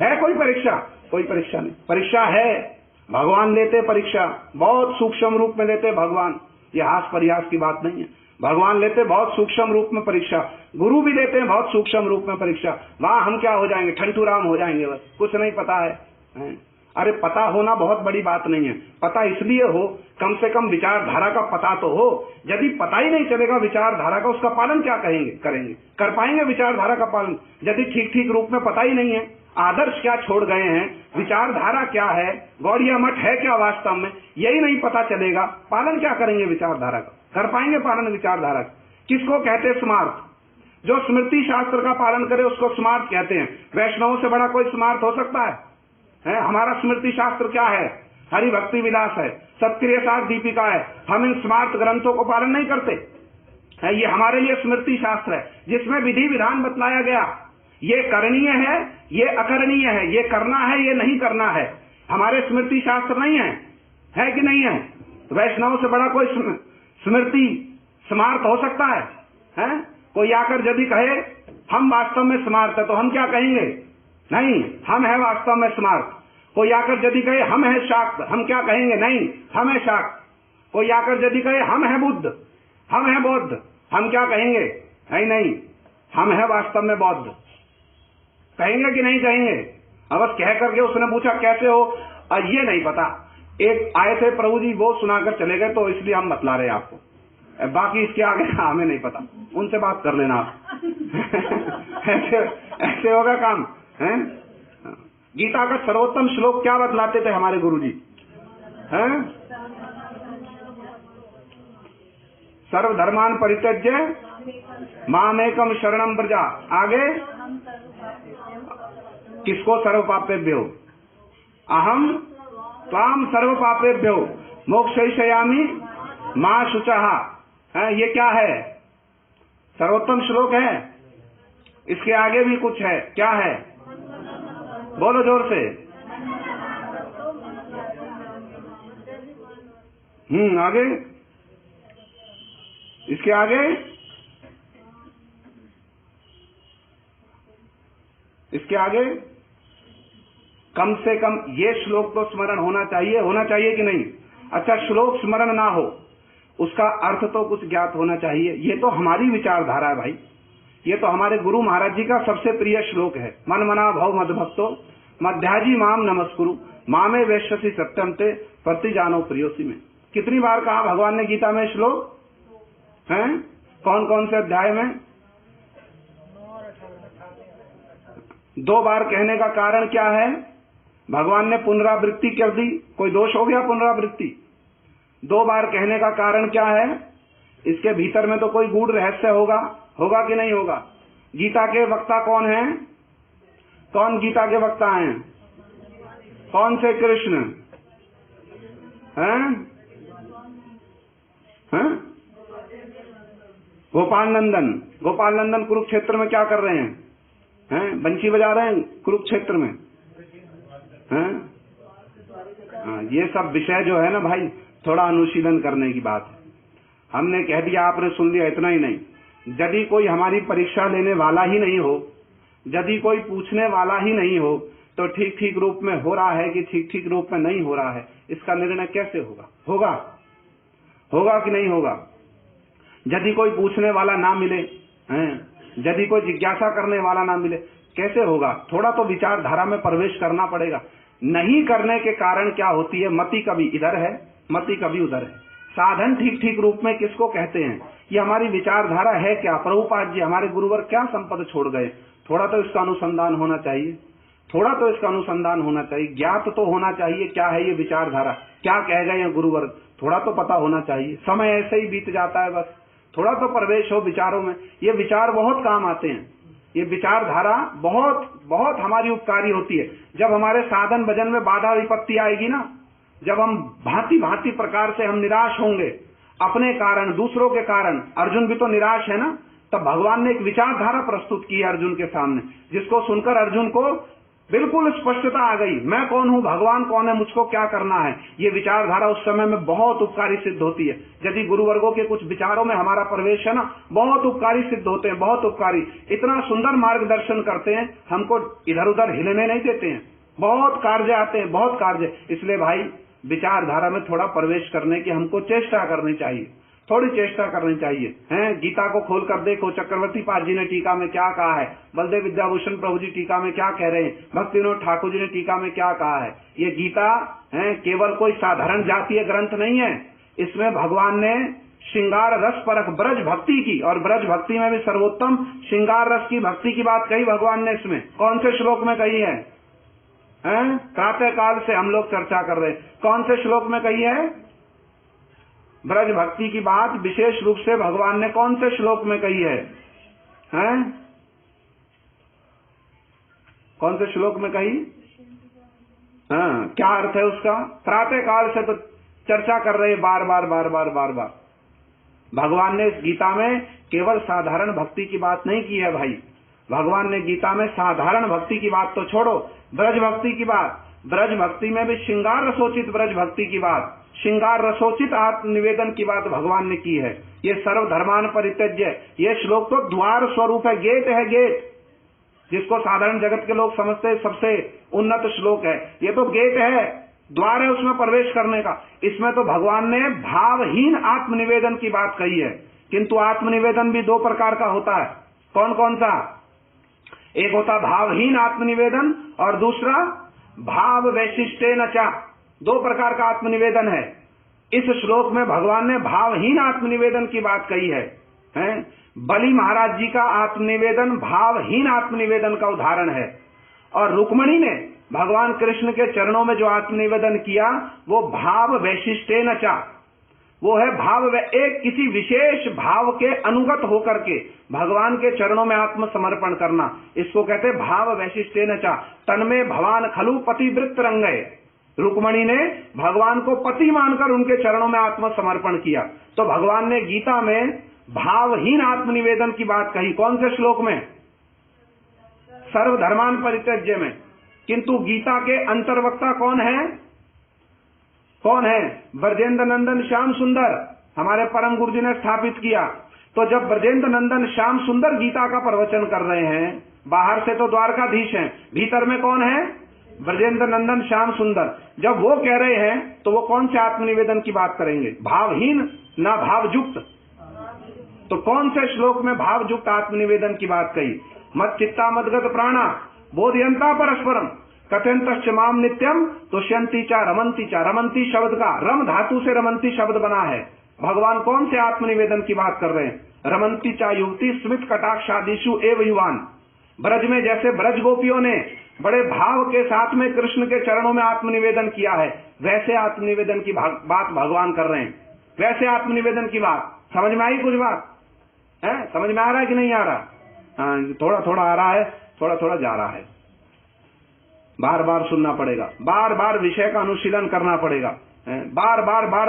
है कोई परीक्षा? कोई परीक्षा नहीं। परीक्षा है, भगवान लेते परीक्षा, बहुत सूक्ष्म रूप में लेते भगवान। ये हास परिहास की बात नहीं है, भगवान लेते बहुत सूक्ष्म रूप में परीक्षा। गुरु भी लेते हैं बहुत सूक्ष्म रूप में परीक्षा। वहां हम क्या हो जाएंगे? ठंठू राम हो जाएंगे, बस कुछ नहीं पता है। अरे पता होना बहुत बड़ी बात नहीं है। पता इसलिए हो, कम से कम विचारधारा का पता तो हो। यदि पता ही नहीं चलेगा विचारधारा का, उसका पालन क्या करेंगे? कर पाएंगे विचारधारा का पालन? यदि ठीक रूप में पता ही नहीं है, आदर्श क्या छोड़ गए हैं, विचारधारा क्या है, गौड़िया मठ है क्या वास्तव में, यही नहीं पता चलेगा, पालन क्या करेंगे विचारधारा का? कर पाएंगे पालन विचारधारा का? किसको कहते स्मार्ट? जो स्मृति शास्त्र का पालन करे उसको स्मार्ट कहते हैं। वैष्णवों से बड़ा कोई स्मार्ट हो सकता है? हमारा स्मृति शास्त्र क्या है? हरि भक्ति विलास है, सत्क्रिय सार दीपिका है। हम इन स्मार्ट ग्रंथों को पालन नहीं करते। ये हमारे लिए स्मृति शास्त्र है, जिसमें विधि विधान बतलाया गया। ये करणीय है, ये अकरणीय है, ये करना है, ये नहीं करना है। हमारे स्मृति शास्त्र नहीं है कि नहीं है? वैष्णव से बड़ा कोई स्मृति स्मार्ट हो सकता है? कोई आकर यदि कहे हम वास्तव में स्मार्ट है, तो हम क्या कहेंगे? नहीं, हम है वास्तव में स्मार्ट। कोई आकर यदि कहे हम है शाक्त, हम क्या कहेंगे? नहीं, हम है शाक्त। कोई आकर यदि कहे हम है बुद्ध, हम है बौद्ध, हम क्या कहेंगे? नहीं, हम है वास्तव में बौद्ध। कहेंगे कि नहीं कहेंगे? अब बस कह करके उसने पूछा कैसे हो, ये नहीं पता। एक आए थे प्रभु जी, वो सुनाकर चले गए, तो इसलिए हम बतला रहे हैं आपको। बाकी इसके आगे हमें नहीं पता, उनसे बात कर लेना आप। ऐसे होगा काम है? गीता का सर्वोत्तम श्लोक क्या बतलाते थे हमारे गुरु जी? सर्वधर्मान परित्यज्य मामेकम शरणम व्रजा। आगे किसको सर्व पापेभ्यो अहम त्वाम सर्व पापेभ्यो मोक्षयिष्यामि मां शुचः। ये क्या है? सर्वोत्तम श्लोक है। इसके आगे भी कुछ है, क्या है? बोलो जोर से। आगे, इसके आगे, इसके आगे कम से कम ये श्लोक तो स्मरण होना चाहिए कि नहीं? अच्छा, श्लोक स्मरण ना हो, उसका अर्थ तो कुछ ज्ञात होना चाहिए। ये तो हमारी विचारधारा है भाई, ये तो हमारे गुरु महाराज जी का सबसे प्रिय श्लोक है। मन मना भव मद भक्तो मध्याजी माम नमस्कुरु मामे वैश्यसी सत्यम ते प्रतिजानो प्रियोसी में। कितनी बार कहा भगवान ने गीता में श्लोक? कौन कौन से अध्याय में? 2 बार कहने का कारण क्या है? भगवान ने पुनरावृत्ति कर दी। कोई दोष हो गया पुनरावृत्ति? 2 बार कहने का कारण क्या है? इसके भीतर में तो कोई गूढ़ रहस्य होगा कि नहीं होगा? गीता के वक्ता कौन हैं? कौन गीता के वक्ता हैं? कौन से कृष्ण हैं? गोपाल नंदन कुरुक्षेत्र में क्या कर रहे हैं? बंशी बजा रहे हैं कुरुक्षेत्र में हैं? ये सब विषय जो है ना भाई, थोड़ा अनुशीलन करने की बात है। हमने कह दिया, आपने सुन लिया, इतना ही नहीं। यदि कोई हमारी परीक्षा लेने वाला ही नहीं हो, यदि कोई पूछने वाला ही नहीं हो, तो ठीक ठीक रूप में हो रहा है कि ठीक ठीक रूप में नहीं हो रहा है, इसका निर्णय कैसे होगा? होगा कि नहीं होगा? यदि कोई पूछने वाला ना मिले, यदि कोई जिज्ञासा करने वाला ना मिले, कैसे होगा? थोड़ा तो विचारधारा में प्रवेश करना पड़ेगा। नहीं करने के कारण क्या होती है? मति कभी इधर है, मति कभी उधर है। साधन ठीक ठीक रूप में किसको कहते हैं? ये हमारी विचारधारा है क्या? प्रभुपाद जी हमारे गुरुवर क्या संपद छोड़ गए? थोड़ा तो इसका अनुसंधान होना चाहिए, ज्ञात तो होना चाहिए क्या है ये विचारधारा, क्या कह गए हैं गुरुवर, थोड़ा तो पता होना चाहिए। समय ऐसे ही बीत जाता है, बस थोड़ा तो प्रवेश हो विचारों में। ये विचार बहुत काम आते हैं, ये विचारधारा बहुत बहुत हमारी उपकारी होती है। जब हमारे साधन भजन में बाधा विपत्ति आएगी ना, जब हम भांति भांति प्रकार से हम निराश होंगे, अपने कारण, दूसरों के कारण, अर्जुन भी तो निराश है ना, तब भगवान ने एक विचारधारा प्रस्तुत की है अर्जुन के सामने, जिसको सुनकर अर्जुन को बिल्कुल स्पष्टता आ गई, मैं कौन हूं, भगवान कौन है, मुझको क्या करना है। ये विचारधारा उस समय में बहुत उपकारी सिद्ध होती है। यदि गुरुवर्गों के कुछ विचारों में हमारा प्रवेश है ना, बहुत उपकारी सिद्ध होते हैं, बहुत उपकारी। इतना सुंदर मार्गदर्शन करते हैं, हमको इधर उधर हिलने नहीं देते हैं, बहुत कार्य आते हैं, बहुत कार्य। इसलिए भाई विचारधारा में थोड़ा प्रवेश करने की हमको चेष्टा करनी चाहिए, थोड़ी चेष्टा करनी चाहिए। हैं, गीता को खोलकर देखो, चक्रवर्ती पाद जी ने टीका में क्या कहा है, बलदेव विद्याभूषण प्रभु जी टीका में क्या कह रहे हैं, भक्ति विनोद ठाकुर जी ने टीका में क्या कहा है। ये गीता है केवल कोई साधारण जातीय ग्रंथ नहीं है, इसमें भगवान ने श्रृंगार रस परख ब्रज भक्ति की, और ब्रज भक्ति में भी सर्वोत्तम श्रृंगार रस की भक्ति की बात कही भगवान ने। इसमें कौन से श्लोक में कही है? प्रातः काल से हम लोग चर्चा कर रहे हैं, कौन से श्लोक में कही है ब्रज भक्ति की बात? विशेष रूप से भगवान ने कौन से श्लोक में कही है? कौन से श्लोक में कही? क्या अर्थ है उसका? प्रातः काल से तो चर्चा कर रहे बार बार बार बार बार बार। भगवान ने इस गीता में केवल साधारण भक्ति की बात नहीं की है भाई, भगवान ने गीता में साधारण भक्ति की बात तो छोड़ो, ब्रज भक्ति की बात, ब्रज भक्ति में भी श्रृंगार रसोचित ब्रज भक्ति की बात, श्रृंगार रसोचित आत्मनिवेदन की बात भगवान ने की है। ये सर्वधर्मान परित्यज्य, ये श्लोक तो द्वार स्वरूप है, गेट है, गेट, जिसको साधारण जगत के लोग समझते हैं सबसे उन्नत श्लोक है। ये तो गेट है, द्वार है उसमें प्रवेश करने का। इसमें तो भगवान ने भावहीन आत्मनिवेदन की बात कही है, किंतु आत्मनिवेदन भी 2 प्रकार का होता है। कौन कौन सा? एक होता भावहीन आत्मनिवेदन और दूसरा भाव वैशिष्टेन च। 2 प्रकार का आत्मनिवेदन है। इस श्लोक में भगवान ने भावहीन आत्मनिवेदन की बात कही है, बलि महाराज जी का आत्मनिवेदन भावहीन आत्मनिवेदन का उदाहरण है, और रुक्मणी ने भगवान कृष्ण के चरणों में जो आत्मनिवेदन किया वो भाव वैशिष्टेन च, वो है भाव एक किसी विशेष भाव के अनुगत होकर के भगवान के चरणों में आत्मसमर्पण करना, इसको कहते भाव वैशिष्टेन च। तन्मे भवान खलु पतिवृत्त रंगये, रुक्मणी ने भगवान को पति मानकर उनके चरणों में आत्मसमर्पण किया। तो भगवान ने गीता में भावहीन आत्मनिवेदन की बात कही, कौन से श्लोक में? सर्वधर्मान परित्यज्य में। किंतु गीता के अंतर्वक्ता कौन है? कौन है? ब्रजेंद्र नंदन श्याम सुंदर, हमारे परम गुरु जी ने स्थापित किया। तो जब ब्रजेंद्र नंदन श्याम सुंदर गीता का प्रवचन कर रहे हैं, बाहर से तो द्वारकाधीश हैं, भीतर में कौन है? ब्रजेंद्र नंदन श्याम सुंदर। जब वो कह रहे हैं तो वो कौन से आत्मनिवेदन की बात करेंगे? भावहीन ना भावयुक्त। तो कौन से श्लोक में भावयुक्त आत्मनिवेदन की बात कही? मत चित्ता मदगत प्राणा बोधयंता परस्परम कथयंतश्च माम नित्यम तुष्यंती चा रमंती चा। रमंती शब्द का रम धातु से रमंती शब्द बना है। भगवान कौन से आत्मनिवेदन की बात कर रहे हैं? रमंती चा युवती स्मित कटाक्षादिशु एव युवान। ब्रज में जैसे ब्रज गोपियों ने बड़े भाव के साथ में कृष्ण के चरणों में आत्मनिवेदन किया है। वैसे आत्मनिवेदन की बात भगवान कर रहे हैं, वैसे आत्मनिवेदन की बात। समझ में आई कुछ बात है? समझ में आ रहा है कि नहीं आ रहा? थोड़ा थोड़ा आ रहा है, थोड़ा थोड़ा जा रहा है। बार बार सुनना पड़ेगा, बार बार विषय का अनुशीलन करना पड़ेगा, बार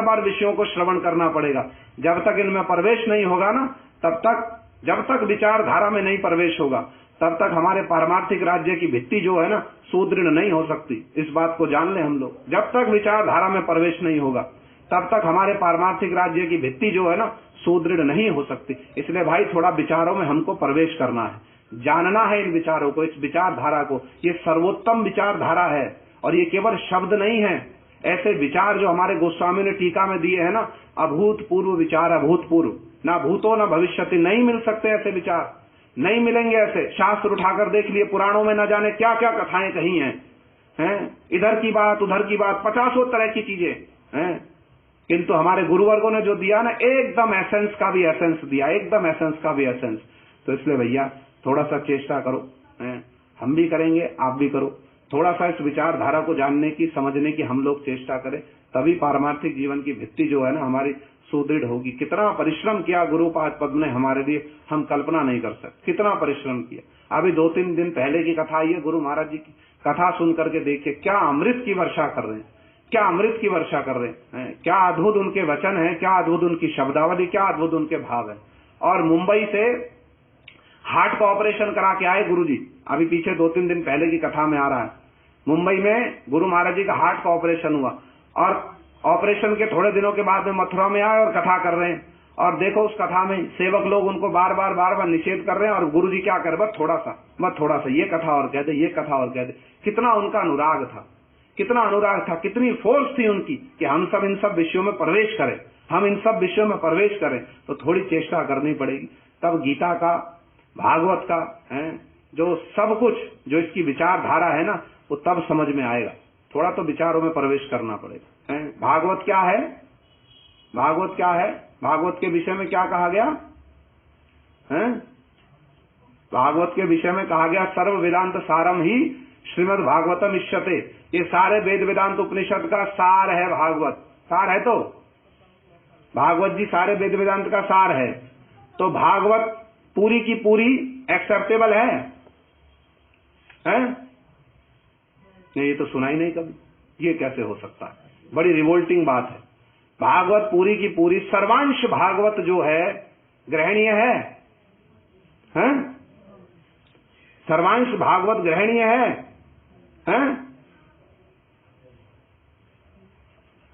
बार विषयों को श्रवण करना पड़ेगा। जब तक इनमें प्रवेश नहीं होगा ना, तब तक, जब तक विचारधारा में नहीं प्रवेश होगा, तब तक हमारे पारमार्थिक राज्य की भित्ति जो है ना, सुदृढ़ नहीं हो सकती। इस बात को जान ले हम लोग। जब तक विचारधारा में प्रवेश नहीं होगा, तब तक हमारे पारमार्थिक राज्य की भित्ति जो है ना, सुदृढ़ नहीं हो सकती। इसलिए भाई थोड़ा विचारों में हमको प्रवेश करना है, जानना है इन विचारों को, इस विचारधारा को। ये सर्वोत्तम विचारधारा है और ये केवल शब्द नहीं है। ऐसे विचार जो हमारे गोस्वामी ने टीका में दिए हैं ना, अभूतपूर्व विचार, अभूतपूर्व, ना भूतो ना भविष्यति, नहीं मिल सकते ऐसे विचार, नहीं मिलेंगे ऐसे। शास्त्र उठाकर देख लिए, पुराणों में न जाने क्या क्या कथाएं कही हैं, इधर की बात उधर की बात, 50 तरह की चीजें हैं। किंतु हमारे गुरुवर्गों ने जो दिया ना, एकदम एसेंस का भी एसेंस दिया, एकदम एसेंस का भी एसेंस। तो इसलिए भैया थोड़ा सा चेष्टा करो, हम भी करेंगे, आप भी करो। थोड़ा सा इस विचारधारा को जानने की, समझने की हम लोग चेष्टा करें, तभी पारमार्थिक जीवन की भित्ति जो है ना हमारी सुदृढ़ होगी। कितना परिश्रम किया गुरुपाद पद्म ने हमारे लिए, हम कल्पना नहीं कर सकते कितना परिश्रम किया। अभी 2-3 दिन पहले की कथा आई है, गुरु महाराज जी की कथा सुन करके देखिए, क्या अमृत की वर्षा कर रहे हैं, क्या अमृत की वर्षा कर रहे हैं, क्या अद्भुत उनके वचन है, क्या अद्भुत उनकी शब्दावली, क्या अद्भुत उनके भाव है। और मुंबई से हार्ट का ऑपरेशन करा के आए गुरु जी, अभी पीछे 2-3 दिन पहले की कथा में आ रहा है। मुंबई में गुरु महाराज जी का हार्ट का ऑपरेशन हुआ और ऑपरेशन के थोड़े दिनों के बाद में मथुरा में आए और कथा कर रहे हैं। और देखो उस कथा में सेवक लोग उनको बार बार निषेध कर रहे हैं और गुरु जी क्या कर, बस थोड़ा सा ये कथा और कह दे, ये कथा और कह दे। कितना उनका अनुराग था, कितना अनुराग था, कितनी फोर्स थी उनकी कि हम सब इन सब विषयों में प्रवेश करें, हम इन सब विषयों में प्रवेश करें। तो थोड़ी चेष्टा करनी पड़ेगी, तब गीता का, भागवत का जो सब कुछ, जो इसकी विचारधारा है ना, वो तब समझ में आएगा। थोड़ा तो विचारों में प्रवेश करना पड़ेगा। भागवत क्या है, भागवत क्या है, भागवत के विषय में क्या कहा गया है? भागवत के विषय में कहा गया सर्व वेदांत सारम ही श्रीमद् भागवतम इष्यते। ये सारे वेद वेदांत उपनिषद का सार है भागवत। सार है तो भागवत जी सारे वेद वेदांत का सार है। तो भागवत पूरी की पूरी एक्सेप्टेबल है? नहीं, ये तो सुना ही नहीं कभी। ये कैसे हो सकता है? बड़ी रिवोल्टिंग बात है। भागवत पूरी की पूरी, सर्वांश भागवत जो है ग्रहणीय है, सर्वांश भागवत ग्रहणीय है,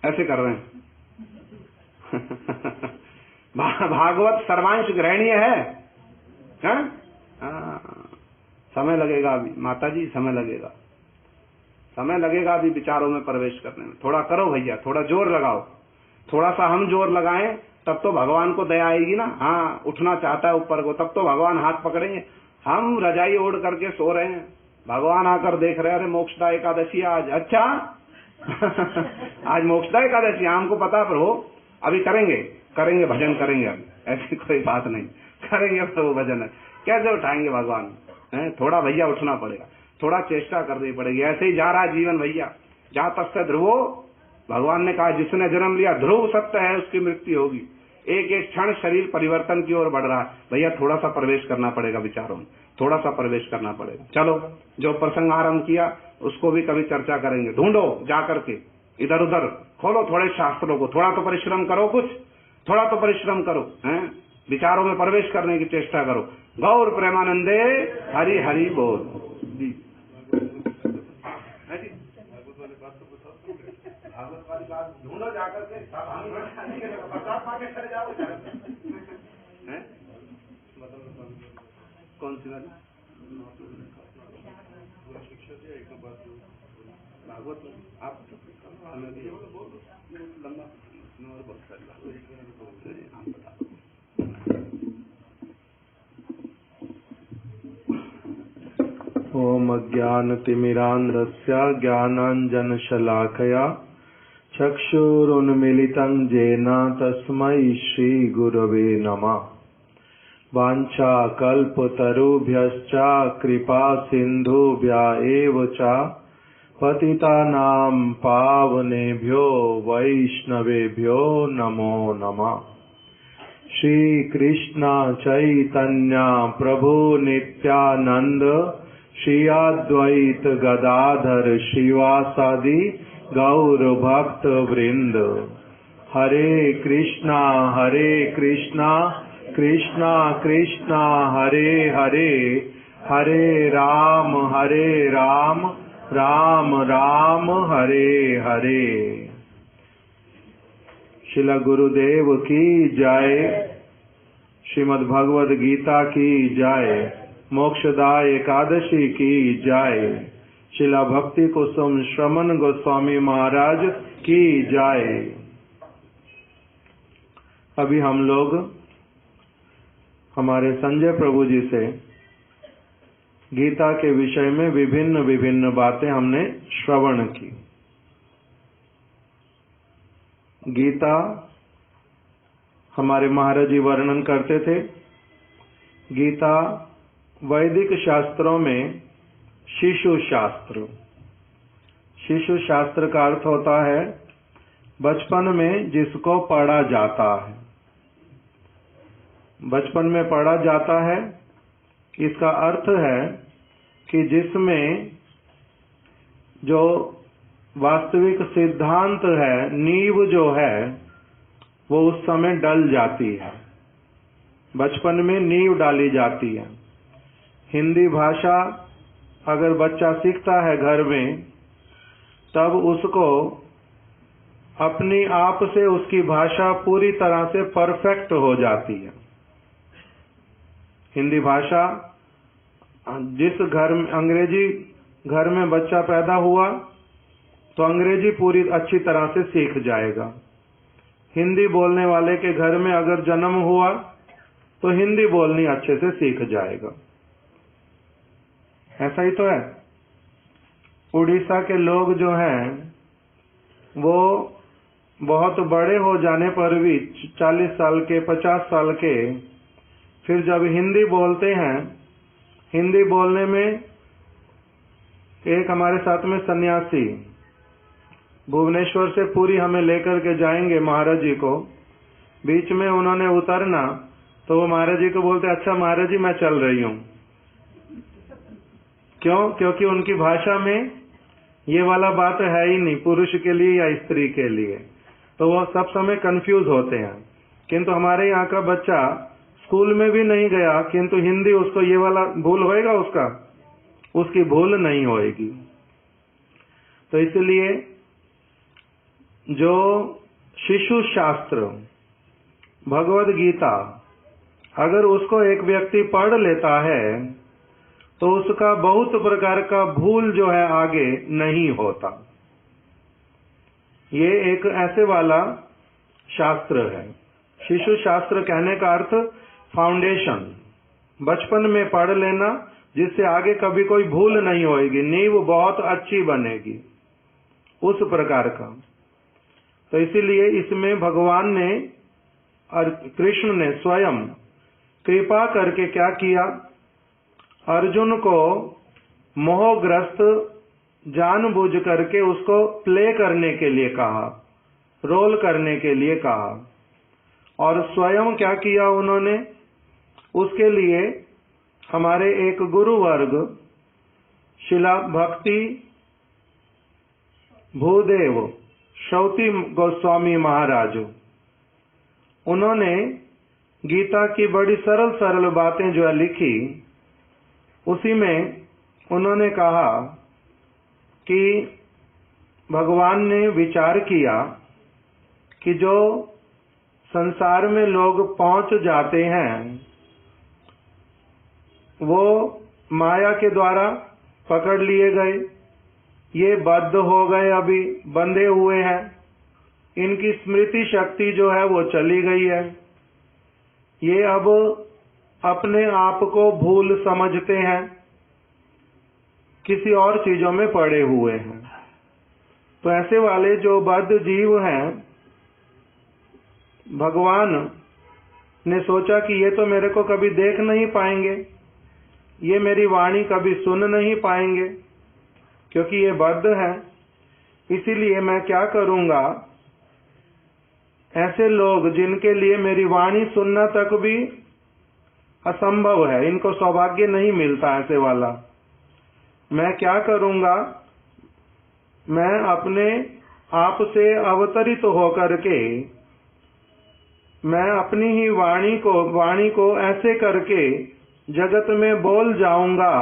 ऐसे कर रहे हैं भागवत सर्वांश ग्रहणीय है, समय लगेगा अभी माता जी, समय लगेगा, समय लगेगा अभी विचारों में प्रवेश करने में। थोड़ा करो भैया, थोड़ा जोर लगाओ, थोड़ा सा हम जोर लगाएं, तब तो भगवान को दया आएगी ना। हाँ, उठना चाहता है ऊपर को, तब तो भगवान हाथ पकड़ेंगे। हम रजाई ओढ़ करके सो रहे हैं, भगवान आकर देख रहे हैं, अरे मोक्षदा एकादशी आज, अच्छा आज मोक्षदा एकादशी, हमको पता पर हो, अभी करेंगे भजन करेंगे, अभी ऐसी कोई बात नहीं, करेंगे तो भजन है। कैसे उठाएंगे भगवान? थोड़ा भैया उठना पड़ेगा, थोड़ा चेष्टा करनी पड़ेगी। ऐसे ही जा रहा जीवन भैया, जहां तक से ध्रुवो, भगवान ने कहा जिसने जन्म लिया ध्रुव सत्य है, उसकी मृत्यु होगी। एक एक क्षण शरीर परिवर्तन की ओर बढ़ रहा है। भैया थोड़ा सा प्रवेश करना पड़ेगा विचारों में, थोड़ा सा प्रवेश करना पड़ेगा। चलो, जो प्रसंग आरंभ किया उसको भी कभी चर्चा करेंगे। ढूंढो जाकर के, इधर उधर खोलो थोड़े शास्त्रों को, थोड़ा तो परिश्रम करो, कुछ थोड़ा तो परिश्रम करो, विचारों में प्रवेश करने की चेष्टा करो। गौर प्रेमानंदे हरि हरि बोल जी। भागवत वाली बात ढूंढो जाकर के, चले जाओ। कौन सी वाली भागवत? आप लंबा बहुत सारी आप बता। ओम अज्ञानतिमिरान्धस्य ज्ञानाञ्जनशलाकया चक्षुरुन्मीलितं येन तस्मै श्रीगुरवे नमः। वाञ्छा कल्पतरुभ्यश्च कृपा सिन्धुभ्य एव च पतितानां पावनेभ्यो वैष्णवेभ्यो नमो नमः। श्री कृष्ण चैतन्य प्रभु नित्यानंद श्री अद्वैत गदाधर श्रीवासादि गौर भक्त वृंद। हरे कृष्णा कृष्णा कृष्णा हरे हरे, हरे राम राम राम हरे हरे। श्रील गुरुदेव की जय। श्रीमद् भगवद गीता की जय। मोक्षदाय एकादशी की जय। श्रील भक्ति कुसुम श्रमण गोस्वामी महाराज की जय। अभी हम लोग हमारे संजय प्रभु जी से गीता के विषय में विभिन्न बातें हमने श्रवण की। गीता हमारे महाराज जी वर्णन करते थे, गीता वैदिक शास्त्रों में शिशु शास्त्र। शिशु शास्त्र का अर्थ होता है बचपन में जिसको पढ़ा जाता है। बचपन में पढ़ा जाता है, इसका अर्थ है कि जिसमें जो वास्तविक सिद्धांत है, नींव जो है, वो उस समय डल जाती है। बचपन में नींव डाली जाती है। हिंदी भाषा अगर बच्चा सीखता है घर में, तब उसको अपनी आप से उसकी भाषा पूरी तरह से परफेक्ट हो जाती है। हिंदी भाषा, जिस घर में अंग्रेजी घर में बच्चा पैदा हुआ तो अंग्रेजी पूरी अच्छी तरह से सीख जाएगा। हिंदी बोलने वाले के घर में अगर जन्म हुआ तो हिंदी बोलनी अच्छे से सीख जाएगा। ऐसा ही तो है। उड़ीसा के लोग जो हैं वो बहुत बड़े हो जाने पर भी 40 साल के 50 साल के फिर जब हिंदी बोलते हैं, हिंदी बोलने में एक हमारे साथ में सन्यासी भुवनेश्वर से पूरी हमें लेकर के जाएंगे महाराज जी को। बीच में उन्होंने उतरना तो वो महाराज जी को बोलते, अच्छा महाराज जी मैं चल रही हूँ। क्यों? क्योंकि उनकी भाषा में ये वाला बात है ही नहीं, पुरुष के लिए या स्त्री के लिए। तो वो सब समय कंफ्यूज होते हैं। किंतु हमारे यहाँ का बच्चा स्कूल में भी नहीं गया, किंतु हिंदी उसको ये वाला भूल होएगा, उसकी भूल नहीं होएगी। तो इसलिए जो शिशु शास्त्र भगवद गीता अगर उसको एक व्यक्ति पढ़ लेता है तो उसका बहुत प्रकार का भूल जो है आगे नहीं होता। ये एक ऐसे वाला शास्त्र है। शिशु शास्त्र कहने का अर्थ फाउंडेशन, बचपन में पढ़ लेना जिससे आगे कभी कोई भूल नहीं होएगी, नींव बहुत अच्छी बनेगी, उस प्रकार का। तो इसीलिए इसमें भगवान ने और कृष्ण ने स्वयं कृपा करके क्या किया, अर्जुन को मोहग्रस्त जानबूझ करके उसको प्ले करने के लिए कहा, रोल करने के लिए कहा। और स्वयं क्या किया उन्होंने, उसके लिए हमारे एक गुरु वर्ग शिला भक्ति भूदेव श्रौती गोस्वामी महाराज, उन्होंने गीता की बड़ी सरल सरल बातें जो है लिखी। उसी में उन्होंने कहा कि भगवान ने विचार किया कि जो संसार में लोग पहुंच जाते हैं वो माया के द्वारा पकड़ लिए गए, ये बद्ध हो गए, अभी बंधे हुए हैं, इनकी स्मृति शक्ति जो है वो चली गई है, ये अब अपने आप को भूल समझते हैं, किसी और चीजों में पड़े हुए हैं। तो ऐसे वाले जो बद्ध जीव हैं, भगवान ने सोचा कि ये तो मेरे को कभी देख नहीं पाएंगे, ये मेरी वाणी कभी सुन नहीं पाएंगे क्योंकि ये बद्ध है, इसीलिए मैं क्या करूंगा, ऐसे लोग जिनके लिए मेरी वाणी सुनना तक भी असंभव है, इनको सौभाग्य नहीं मिलता ऐसे वाला, मैं क्या करूंगा, मैं अपने आप से अवतरित होकर के मैं अपनी ही वाणी को ऐसे करके जगत में बोल जाऊंगा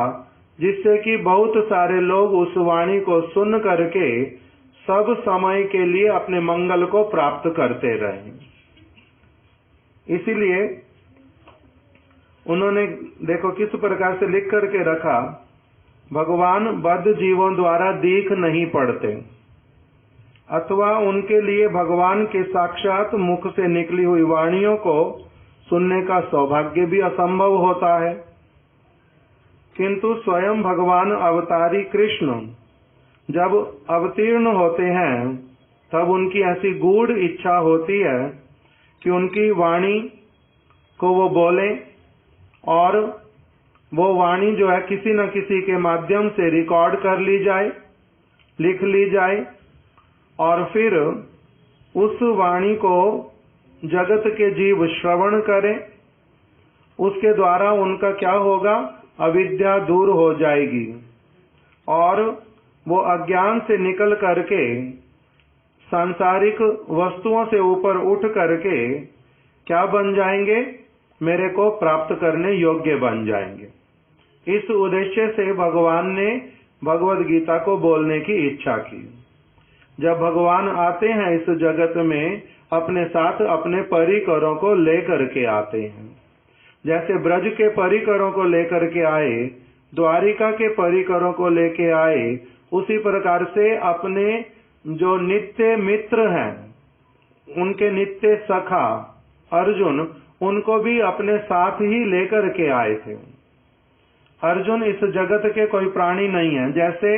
जिससे कि बहुत सारे लोग उस वाणी को सुन करके सब समय के लिए अपने मंगल को प्राप्त करते रहें। इसीलिए उन्होंने देखो किस प्रकार से लिख करके रखा, भगवान बद्ध जीवों द्वारा दीख नहीं पड़ते, अथवा उनके लिए भगवान के साक्षात मुख से निकली हुई वाणियों को सुनने का सौभाग्य भी असंभव होता है, किंतु स्वयं भगवान अवतारी कृष्ण जब अवतीर्ण होते हैं तब उनकी ऐसी गूढ़ इच्छा होती है कि उनकी वाणी को वो बोले और वो वाणी जो है किसी न किसी के माध्यम से रिकॉर्ड कर ली जाए, लिख ली जाए और फिर उस वाणी को जगत के जीव श्रवण करें, उसके द्वारा उनका क्या होगा, अविद्या दूर हो जाएगी और वो अज्ञान से निकल करके सांसारिक वस्तुओं से ऊपर उठ करके क्या बन जाएंगे, मेरे को प्राप्त करने योग्य बन जाएंगे। इस उद्देश्य से भगवान ने भगवद गीता को बोलने की इच्छा की। जब भगवान आते हैं इस जगत में अपने साथ अपने परिकरों को लेकर के आते हैं, जैसे ब्रज के परिकरों को लेकर के आए, द्वारिका के परिकरों को लेके आए, उसी प्रकार से अपने जो नित्य मित्र हैं, उनके नित्य सखा अर्जुन, उनको भी अपने साथ ही लेकर के आए थे। अर्जुन इस जगत के कोई प्राणी नहीं है, जैसे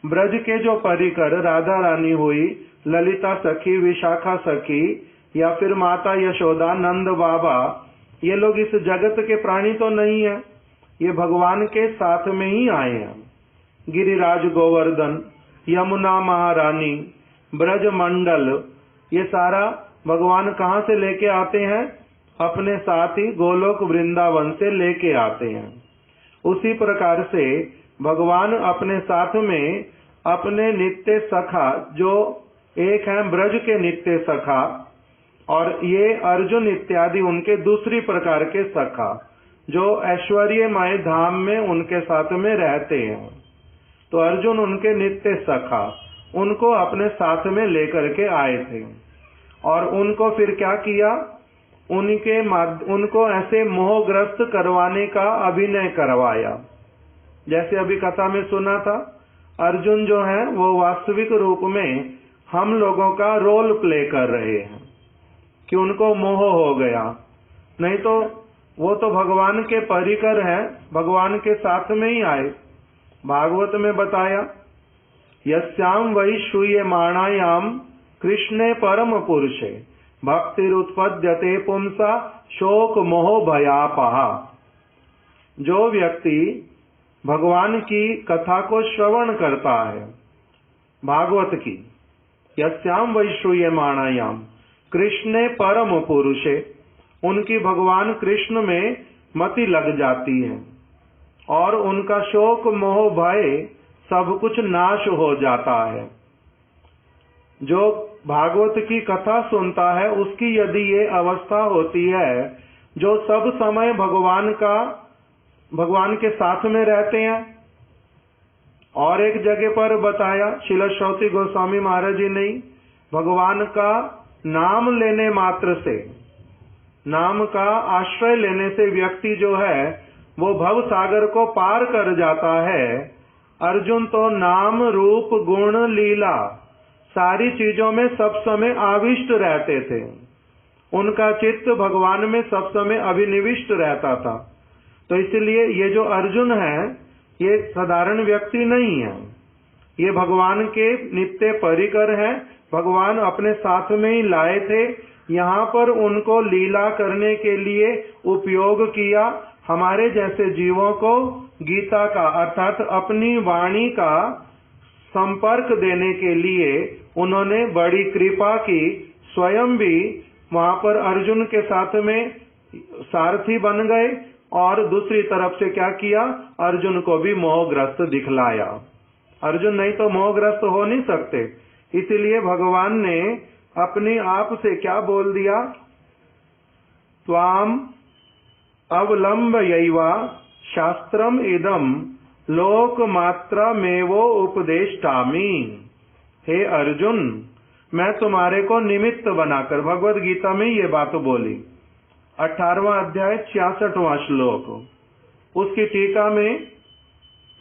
ब्रज के जो परिकर राधा रानी हुई, ललिता सखी, विशाखा सखी या फिर माता यशोदा, नंद बाबा, ये लोग इस जगत के प्राणी तो नहीं है, ये भगवान के साथ में ही आए हैं। गिरिराज गोवर्धन, यमुना महारानी, ब्रज मंडल, ये सारा भगवान कहाँ से लेके आते हैं, अपने साथ ही गोलोक वृंदावन से लेके आते हैं। उसी प्रकार से भगवान अपने साथ में अपने नित्य सखा, जो एक हैं ब्रज के नित्य सखा और ये अर्जुन इत्यादि उनके दूसरी प्रकार के सखा, जो ऐश्वर्यमय धाम में उनके साथ में रहते हैं, तो अर्जुन उनके नित्य सखा, उनको अपने साथ में लेकर के आए थे और उनको फिर क्या किया, उनको ऐसे मोहग्रस्त करवाने का अभिनय करवाया। जैसे अभी कथा में सुना था, अर्जुन जो है वो वास्तविक रूप में हम लोगों का रोल प्ले कर रहे हैं कि उनको मोह हो गया, नहीं तो वो तो भगवान के परिकर है, भगवान के साथ में ही आए। भागवत में बताया, यस्याम वै श्रूयमाणायाम कृष्णे परम पुरुषे भक्तिरुत्पद्यते पुंसा शोक मोह भयापहा। जो व्यक्ति भगवान की कथा को श्रवण करता है, भागवत की, यस्याम वै श्रूयमाणायाम कृष्णे परम पुरुषे, उनकी भगवान कृष्ण में मति लग जाती है और उनका शोक मोह भय सब कुछ नाश हो जाता है। जो भागवत की कथा सुनता है उसकी यदि ये अवस्था होती है, जो सब समय भगवान के साथ में रहते हैं। और एक जगह पर बताया श्रील श्रौती गोस्वामी महाराज जी ने, भगवान का नाम लेने मात्र से, नाम का आश्रय लेने से व्यक्ति जो है वो भव सागर को पार कर जाता है। अर्जुन तो नाम रूप गुण लीला सारी चीजों में सब समय आविष्ट रहते थे, उनका चित्त भगवान में सब समय अभिनिविष्ट रहता था। तो इसलिए ये जो अर्जुन है ये साधारण व्यक्ति नहीं है, ये भगवान के नित्य परिकर है, भगवान अपने साथ में ही लाए थे यहाँ पर उनको लीला करने के लिए उपयोग किया। हमारे जैसे जीवों को गीता का अर्थात अपनी वाणी का संपर्क देने के लिए उन्होंने बड़ी कृपा की। स्वयं भी वहां पर अर्जुन के साथ में सारथी बन गए और दूसरी तरफ से क्या किया, अर्जुन को भी मोहग्रस्त दिखलाया। अर्जुन नहीं तो मोहग्रस्त हो नहीं सकते, इसलिए भगवान ने अपने आप से क्या बोल दिया, त्वाम अवलंबयैवा शास्त्रम इदम लोकमात्रमेवो उपदेष्टामि। हे अर्जुन, मैं तुम्हारे को निमित्त बनाकर, भगवद गीता में ये बात बोली, 18वां अध्याय 66वां श्लोक। उसकी टीका में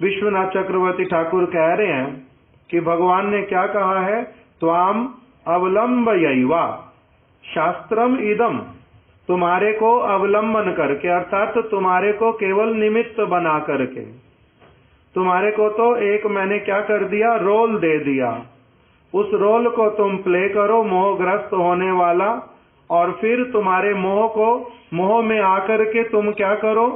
विश्वनाथ चक्रवर्ती ठाकुर कह रहे हैं कि भगवान ने क्या कहा है, त्वाम अवलंबयैवा शास्त्रम इदम, तुम्हारे को अवलंबन करके अर्थात तुम्हारे को केवल निमित्त बना करके, तुम्हारे को तो एक मैंने क्या कर दिया, रोल दे दिया। उस रोल को तुम प्ले करो, मोहग्रस्त होने वाला, और फिर तुम्हारे मोह में आकर के तुम क्या करो,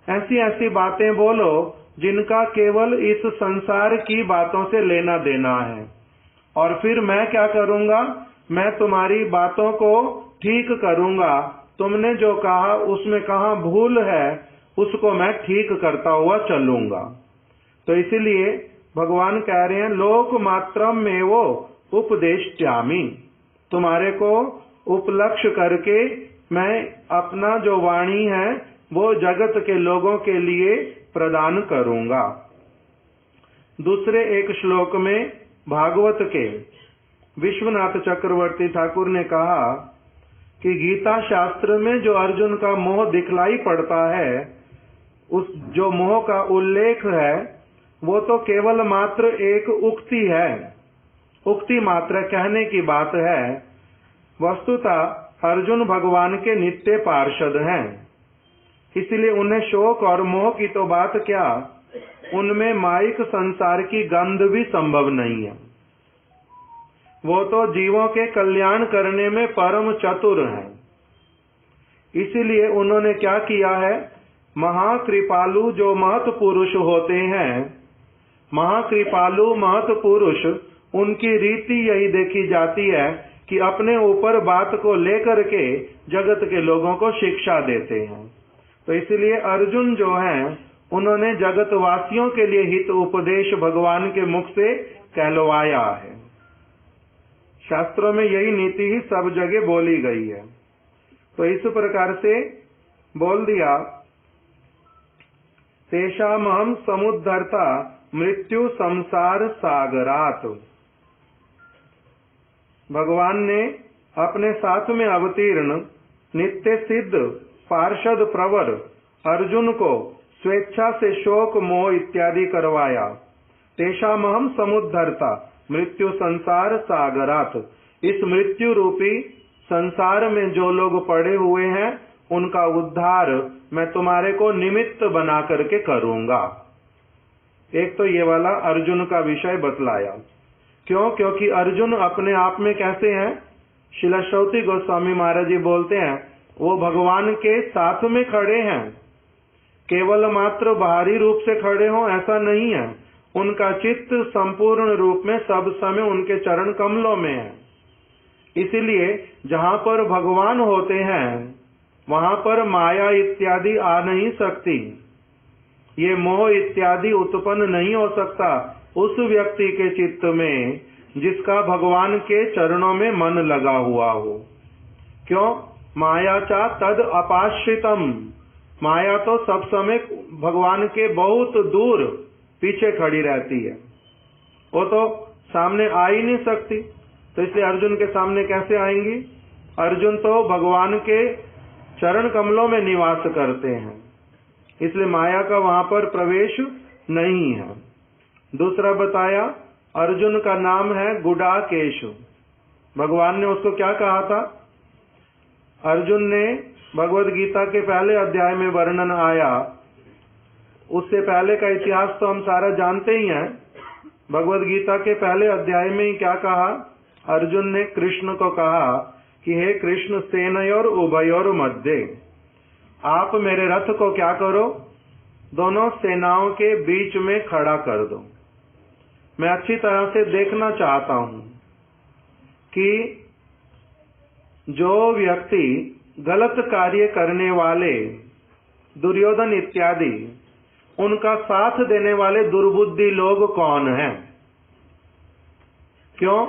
ऐसी ऐसी बातें बोलो जिनका केवल इस संसार की बातों से लेना देना है। और फिर मैं क्या करूंगा, मैं तुम्हारी बातों को ठीक करूंगा। तुमने जो कहा उसमें कहाँ भूल है, उसको मैं ठीक करता हुआ चलूंगा। तो इसीलिए भगवान कह रहे हैं, लोक मात्रम में वो उपदेष्टामि, तुम्हारे को उपलक्ष्य करके मैं अपना जो वाणी है वो जगत के लोगों के लिए प्रदान करूंगा। दूसरे एक श्लोक में भागवत के विश्वनाथ चक्रवर्ती ठाकुर ने कहा कि गीता शास्त्र में जो अर्जुन का मोह दिखलाई पड़ता है, उस जो मोह का उल्लेख है वो तो केवल मात्र एक उक्ति है, उक्ति मात्र कहने की बात है। वस्तुतः अर्जुन भगवान के नित्य पार्षद हैं, इसलिए उन्हें शोक और मोह की तो बात क्या, उनमें माइक संसार की गंध भी संभव नहीं है। वो तो जीवों के कल्याण करने में परम चतुर हैं। इसीलिए उन्होंने क्या किया है, महाकृपालु जो महत पुरुष होते हैं, महाकृपालु महत पुरुष, उनकी रीति यही देखी जाती है कि अपने ऊपर बात को लेकर के जगत के लोगों को शिक्षा देते हैं। तो इसलिए अर्जुन जो हैं उन्होंने जगत वासियों के लिए हित उपदेश भगवान के मुख से कहलवाया है। शास्त्रों में यही नीति ही सब जगह बोली गई है। तो इस प्रकार से बोल दिया, तेषामहं समुद्धर्ता मृत्यु संसार सागरात। भगवान ने अपने साथ में अवतीर्ण नित्य सिद्ध पार्षद प्रवर अर्जुन को स्वेच्छा से शोक मोह इत्यादि करवाया। तेषामहं समुद्धर्ता मृत्यु संसार सागरात। इस मृत्यु रूपी संसार में जो लोग पड़े हुए हैं उनका उद्धार मैं तुम्हारे को निमित्त बना करके करूंगा। एक तो ये वाला अर्जुन का विषय बतलाया। क्यों? क्योंकि अर्जुन अपने आप में कैसे हैं, श्रील श्रौती गोस्वामी महाराज जी बोलते हैं, वो भगवान के साथ में खड़े हैं, केवल मात्र बाहरी रूप से खड़े हों ऐसा नहीं है। उनका चित्त संपूर्ण रूप में सब समय उनके चरण कमलों में है। इसलिए जहाँ पर भगवान होते हैं वहाँ पर माया इत्यादि आ नहीं सकती, ये मोह इत्यादि उत्पन्न नहीं हो सकता उस व्यक्ति के चित्त में जिसका भगवान के चरणों में मन लगा हुआ हो। क्यों? माया चा तद अपाश्रितम, माया तो सब समय भगवान के बहुत दूर पीछे खड़ी रहती है, वो तो सामने आ ही नहीं सकती। तो इसलिए अर्जुन के सामने कैसे आएंगी? अर्जुन तो भगवान के चरण कमलों में निवास करते हैं, इसलिए माया का वहां पर प्रवेश नहीं है। दूसरा बताया, अर्जुन का नाम है गुडाकेश। भगवान ने उसको क्या कहा था? अर्जुन ने भगवद गीता के पहले अध्याय में वर्णन आया, उससे पहले का इतिहास तो हम सारा जानते ही हैं। भगवद गीता के पहले अध्याय में ही क्या कहा? अर्जुन ने कृष्ण को कहा कि हे कृष्ण सेनयोर उभयोर मध्य, आप मेरे रथ को क्या करो, दोनों सेनाओं के बीच में खड़ा कर दो। मैं अच्छी तरह से देखना चाहता हूं कि जो व्यक्ति गलत कार्य करने वाले दुर्योधन इत्यादि, उनका साथ देने वाले दुर्बुद्धि लोग कौन हैं। क्यों?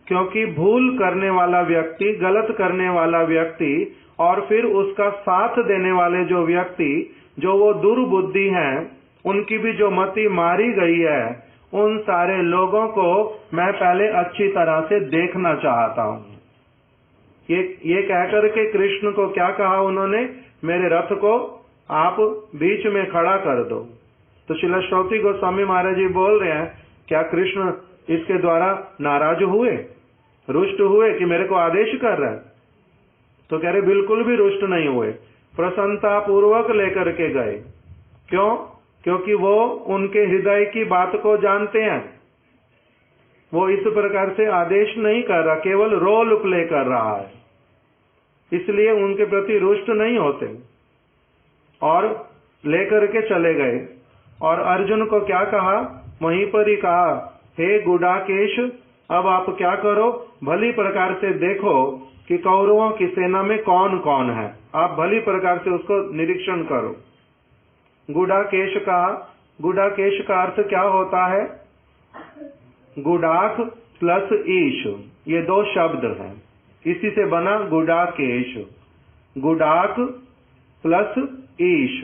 क्योंकि भूल करने वाला व्यक्ति, गलत करने वाला व्यक्ति और फिर उसका साथ देने वाले जो व्यक्ति, जो वो दुर्बुद्धि हैं, उनकी भी जो मति मारी गई है, उन सारे लोगों को मैं पहले अच्छी तरह से देखना चाहता हूं। ये कहकर के कृष्ण को क्या कहा उन्होंने, मेरे रथ को आप बीच में खड़ा कर दो। तो श्रील श्रोति गोस्वामी महाराज जी बोल रहे हैं, क्या कृष्ण इसके द्वारा नाराज हुए, रुष्ट हुए कि मेरे को आदेश कर रहे हैं? तो कह रहे बिल्कुल भी रुष्ट नहीं हुए, प्रसन्नता पूर्वक लेकर के गए। क्यों? क्योंकि वो उनके हृदय की बात को जानते हैं। वो इस प्रकार से आदेश नहीं कर रहा, केवल रोल प्ले कर रहा है, इसलिए उनके प्रति रुष्ट नहीं होते। और लेकर के चले गए और अर्जुन को क्या कहा, वहीं पर ही कहा, हे गुडाकेश, अब आप क्या करो, भली प्रकार से देखो कि कौरवों की सेना में कौन कौन है। आप भली प्रकार से उसको निरीक्षण करो। गुडाकेश का अर्थ क्या होता है? गुडाक प्लस ईश, ये दो शब्द हैं, इसी से बना गुडाकेश। गुडाक प्लस ईश।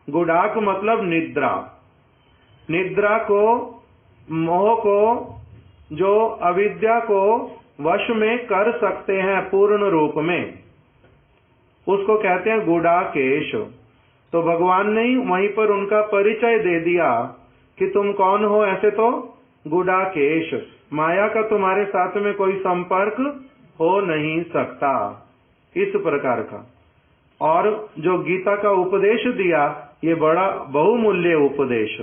गुडाक मतलब निद्रा। निद्रा को, मोह को, जो अविद्या को वश में कर सकते हैं पूर्ण रूप में, उसको कहते हैं गुडाकेश। तो भगवान ने वहीं पर उनका परिचय दे दिया कि तुम कौन हो। ऐसे तो गुडाकेश, माया का तुम्हारे साथ में कोई संपर्क हो नहीं सकता, इस प्रकार का। और जो गीता का उपदेश दिया, ये बड़ा बहुमूल्य उपदेश,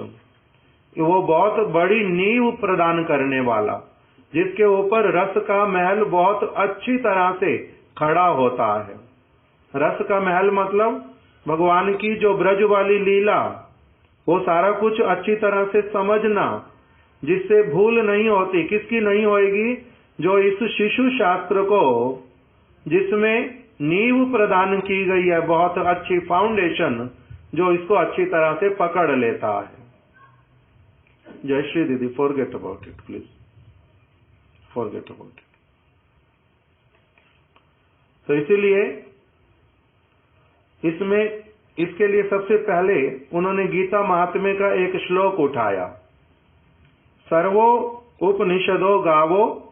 वो बहुत बड़ी नींव प्रदान करने वाला, जिसके ऊपर रस का महल बहुत अच्छी तरह से खड़ा होता है। रस का महल मतलब भगवान की जो ब्रज वाली लीला, वो सारा कुछ अच्छी तरह से समझना, जिससे भूल नहीं होती। किसकी नहीं होएगी? जो इस शिशु शास्त्र को, जिसमें नींव प्रदान की गई है, बहुत अच्छी फाउंडेशन, जो इसको अच्छी तरह से पकड़ लेता है। जय श्री दीदी, forget about it please, forget about it. तो इसीलिए इसमें, इसके लिए सबसे पहले उन्होंने गीता महात्म्य का एक श्लोक उठाया, सर्वो उपनिषदो गावो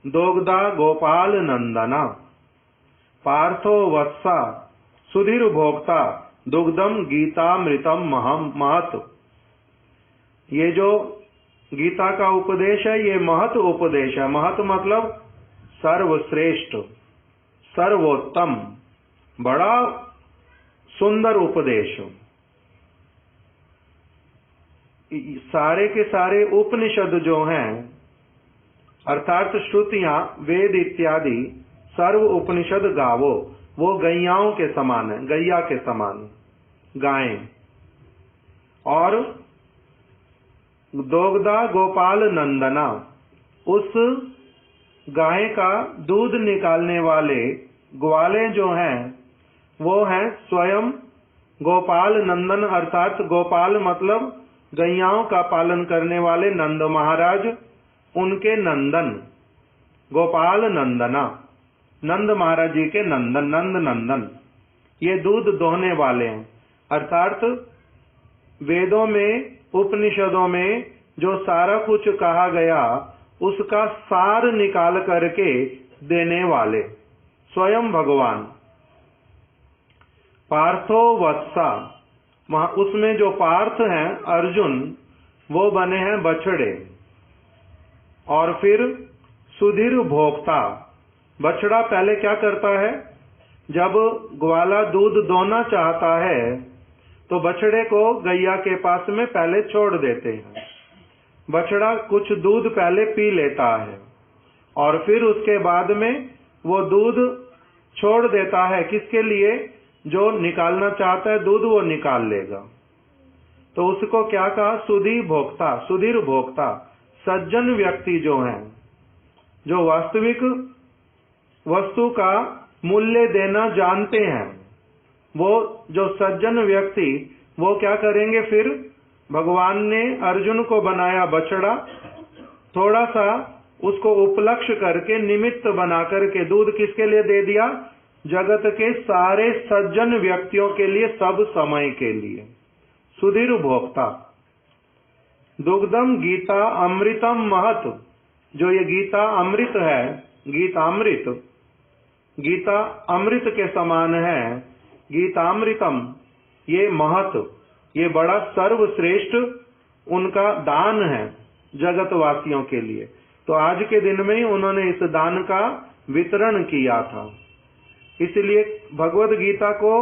दोग्धा गोपाल नंदना पार्थो वत्सा सुधीर भोक्ता दुग्धम गीतामृतम महत। ये जो गीता का उपदेश है, ये महत उपदेश है। महत मतलब सर्वश्रेष्ठ, सर्वोत्तम, बड़ा सुंदर उपदेश। सारे के सारे उपनिषद जो हैं, अर्थात श्रुतियां, वेद इत्यादि, सर्व उपनिषद गावो, वो गैयाओं के समान है, गैया के समान, गायें। और दोग्धा गोपाल नंदना, उस गाय का दूध निकालने वाले ग्वाले जो हैं, वो हैं स्वयं गोपाल नंदन। अर्थात गोपाल मतलब गैयाओं का पालन करने वाले नंद महाराज, उनके नंदन, गोपाल नंदना, नंद महाराज जी के नंदन, नंद नंदन, ये दूध दोहने वाले हैं। अर्थात वेदों में, उपनिषदों में जो सारा कुछ कहा गया, उसका सार निकाल करके देने वाले स्वयं भगवान। पार्थो वत्सा, उसमें जो पार्थ हैं अर्जुन, वो बने हैं बछड़े। और फिर सुधीर भोक्ता, बछड़ा पहले क्या करता है, जब ग्वाला दूध दोना चाहता है तो बछड़े को गैया के पास में पहले छोड़ देते हैं। बछड़ा कुछ दूध पहले पी लेता है और फिर उसके बाद में वो दूध छोड़ देता है। किसके लिए? जो निकालना चाहता है दूध वो निकाल लेगा। तो उसको क्या कहा? सुधीर भोक्ता, सुधीर भोक्ता। सज्जन व्यक्ति जो हैं, जो वास्तविक वस्तु का मूल्य देना जानते हैं, वो जो सज्जन व्यक्ति, वो क्या करेंगे फिर? भगवान ने अर्जुन को बनाया बछड़ा, थोड़ा सा उसको उपलक्ष्य करके, निमित्त बना करके दूध किसके लिए दे दिया? जगत के सारे सज्जन व्यक्तियों के लिए, सब समय के लिए। सुधीर भोक्ता। दुग्धम गीता अमृतम महत। जो ये गीता अमृत है, गीतामृत, गीता अमृत के समान है, गीतामृतम, ये महत, ये बड़ा सर्वश्रेष्ठ उनका दान है जगतवासियों के लिए। तो आज के दिन में ही उन्होंने इस दान का वितरण किया था। इसलिए भगवत गीता को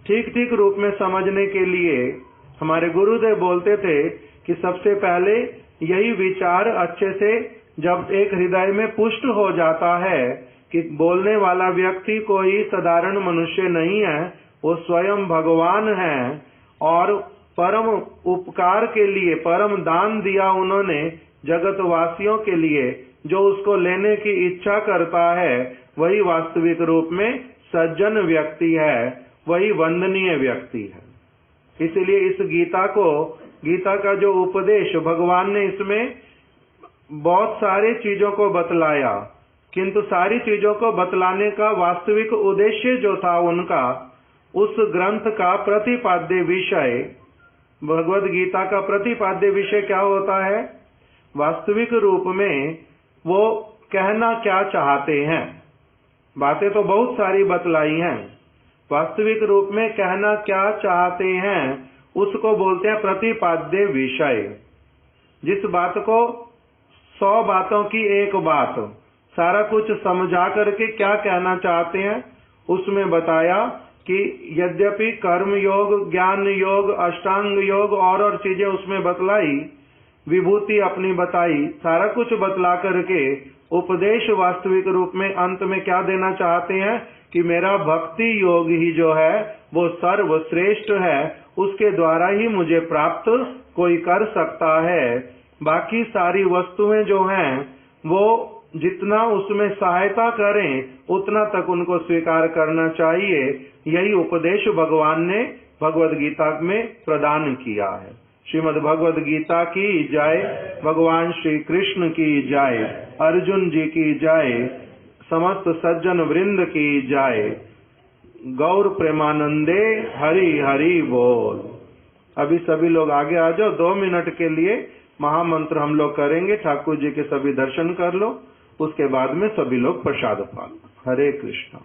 ठीक ठीक रूप में समझने के लिए हमारे गुरुदेव बोलते थे कि सबसे पहले यही विचार अच्छे से जब एक हृदय में पुष्ट हो जाता है कि बोलने वाला व्यक्ति कोई साधारण मनुष्य नहीं है, वो स्वयं भगवान है और परम उपकार के लिए परम दान दिया उन्होंने जगतवासियों के लिए। जो उसको लेने की इच्छा करता है वही वास्तविक रूप में सज्जन व्यक्ति है, वही वंदनीय व्यक्ति है। इसलिए इस गीता को, गीता का जो उपदेश भगवान ने इसमें बहुत सारी चीजों को बतलाया, किंतु सारी चीजों को बतलाने का वास्तविक उद्देश्य जो था उनका, उस ग्रंथ का प्रतिपाद्य विषय, भगवत गीता का प्रतिपाद्य विषय क्या होता है? वास्तविक रूप में वो कहना क्या चाहते हैं। बातें तो बहुत सारी बतलाई हैं, वास्तविक रूप में कहना क्या चाहते हैं उसको बोलते हैं प्रतिपाद्य विषय। जिस बात को 100 बातों की एक बात, सारा कुछ समझा करके क्या कहना चाहते हैं उसमें बताया कि यद्यपि कर्म योग, ज्ञान योग, अष्टांग योग और चीजें उसमें बतलाई, विभूति अपनी बताई, सारा कुछ बतला करके उपदेश वास्तविक रूप में अंत में क्या देना चाहते हैं कि मेरा भक्ति योग ही जो है वो सर्वश्रेष्ठ है, उसके द्वारा ही मुझे प्राप्त कोई कर सकता है। बाकी सारी वस्तुएं जो हैं वो जितना उसमें सहायता करें उतना तक उनको स्वीकार करना चाहिए। यही उपदेश भगवान ने भगवद गीता में प्रदान किया है। श्रीमद् भगवद गीता की जय, भगवान श्री कृष्ण की जय, अर्जुन जी की जय, समस्त सज्जन वृंद की जय। गौर प्रेमानंदे हरि हरि बोल। अभी सभी लोग आगे आ जाओ, 2 मिनट के लिए महामंत्र हम लोग करेंगे। ठाकुर जी के सभी दर्शन कर लो, उसके बाद में सभी लोग प्रसाद पा लो। हरे कृष्णा।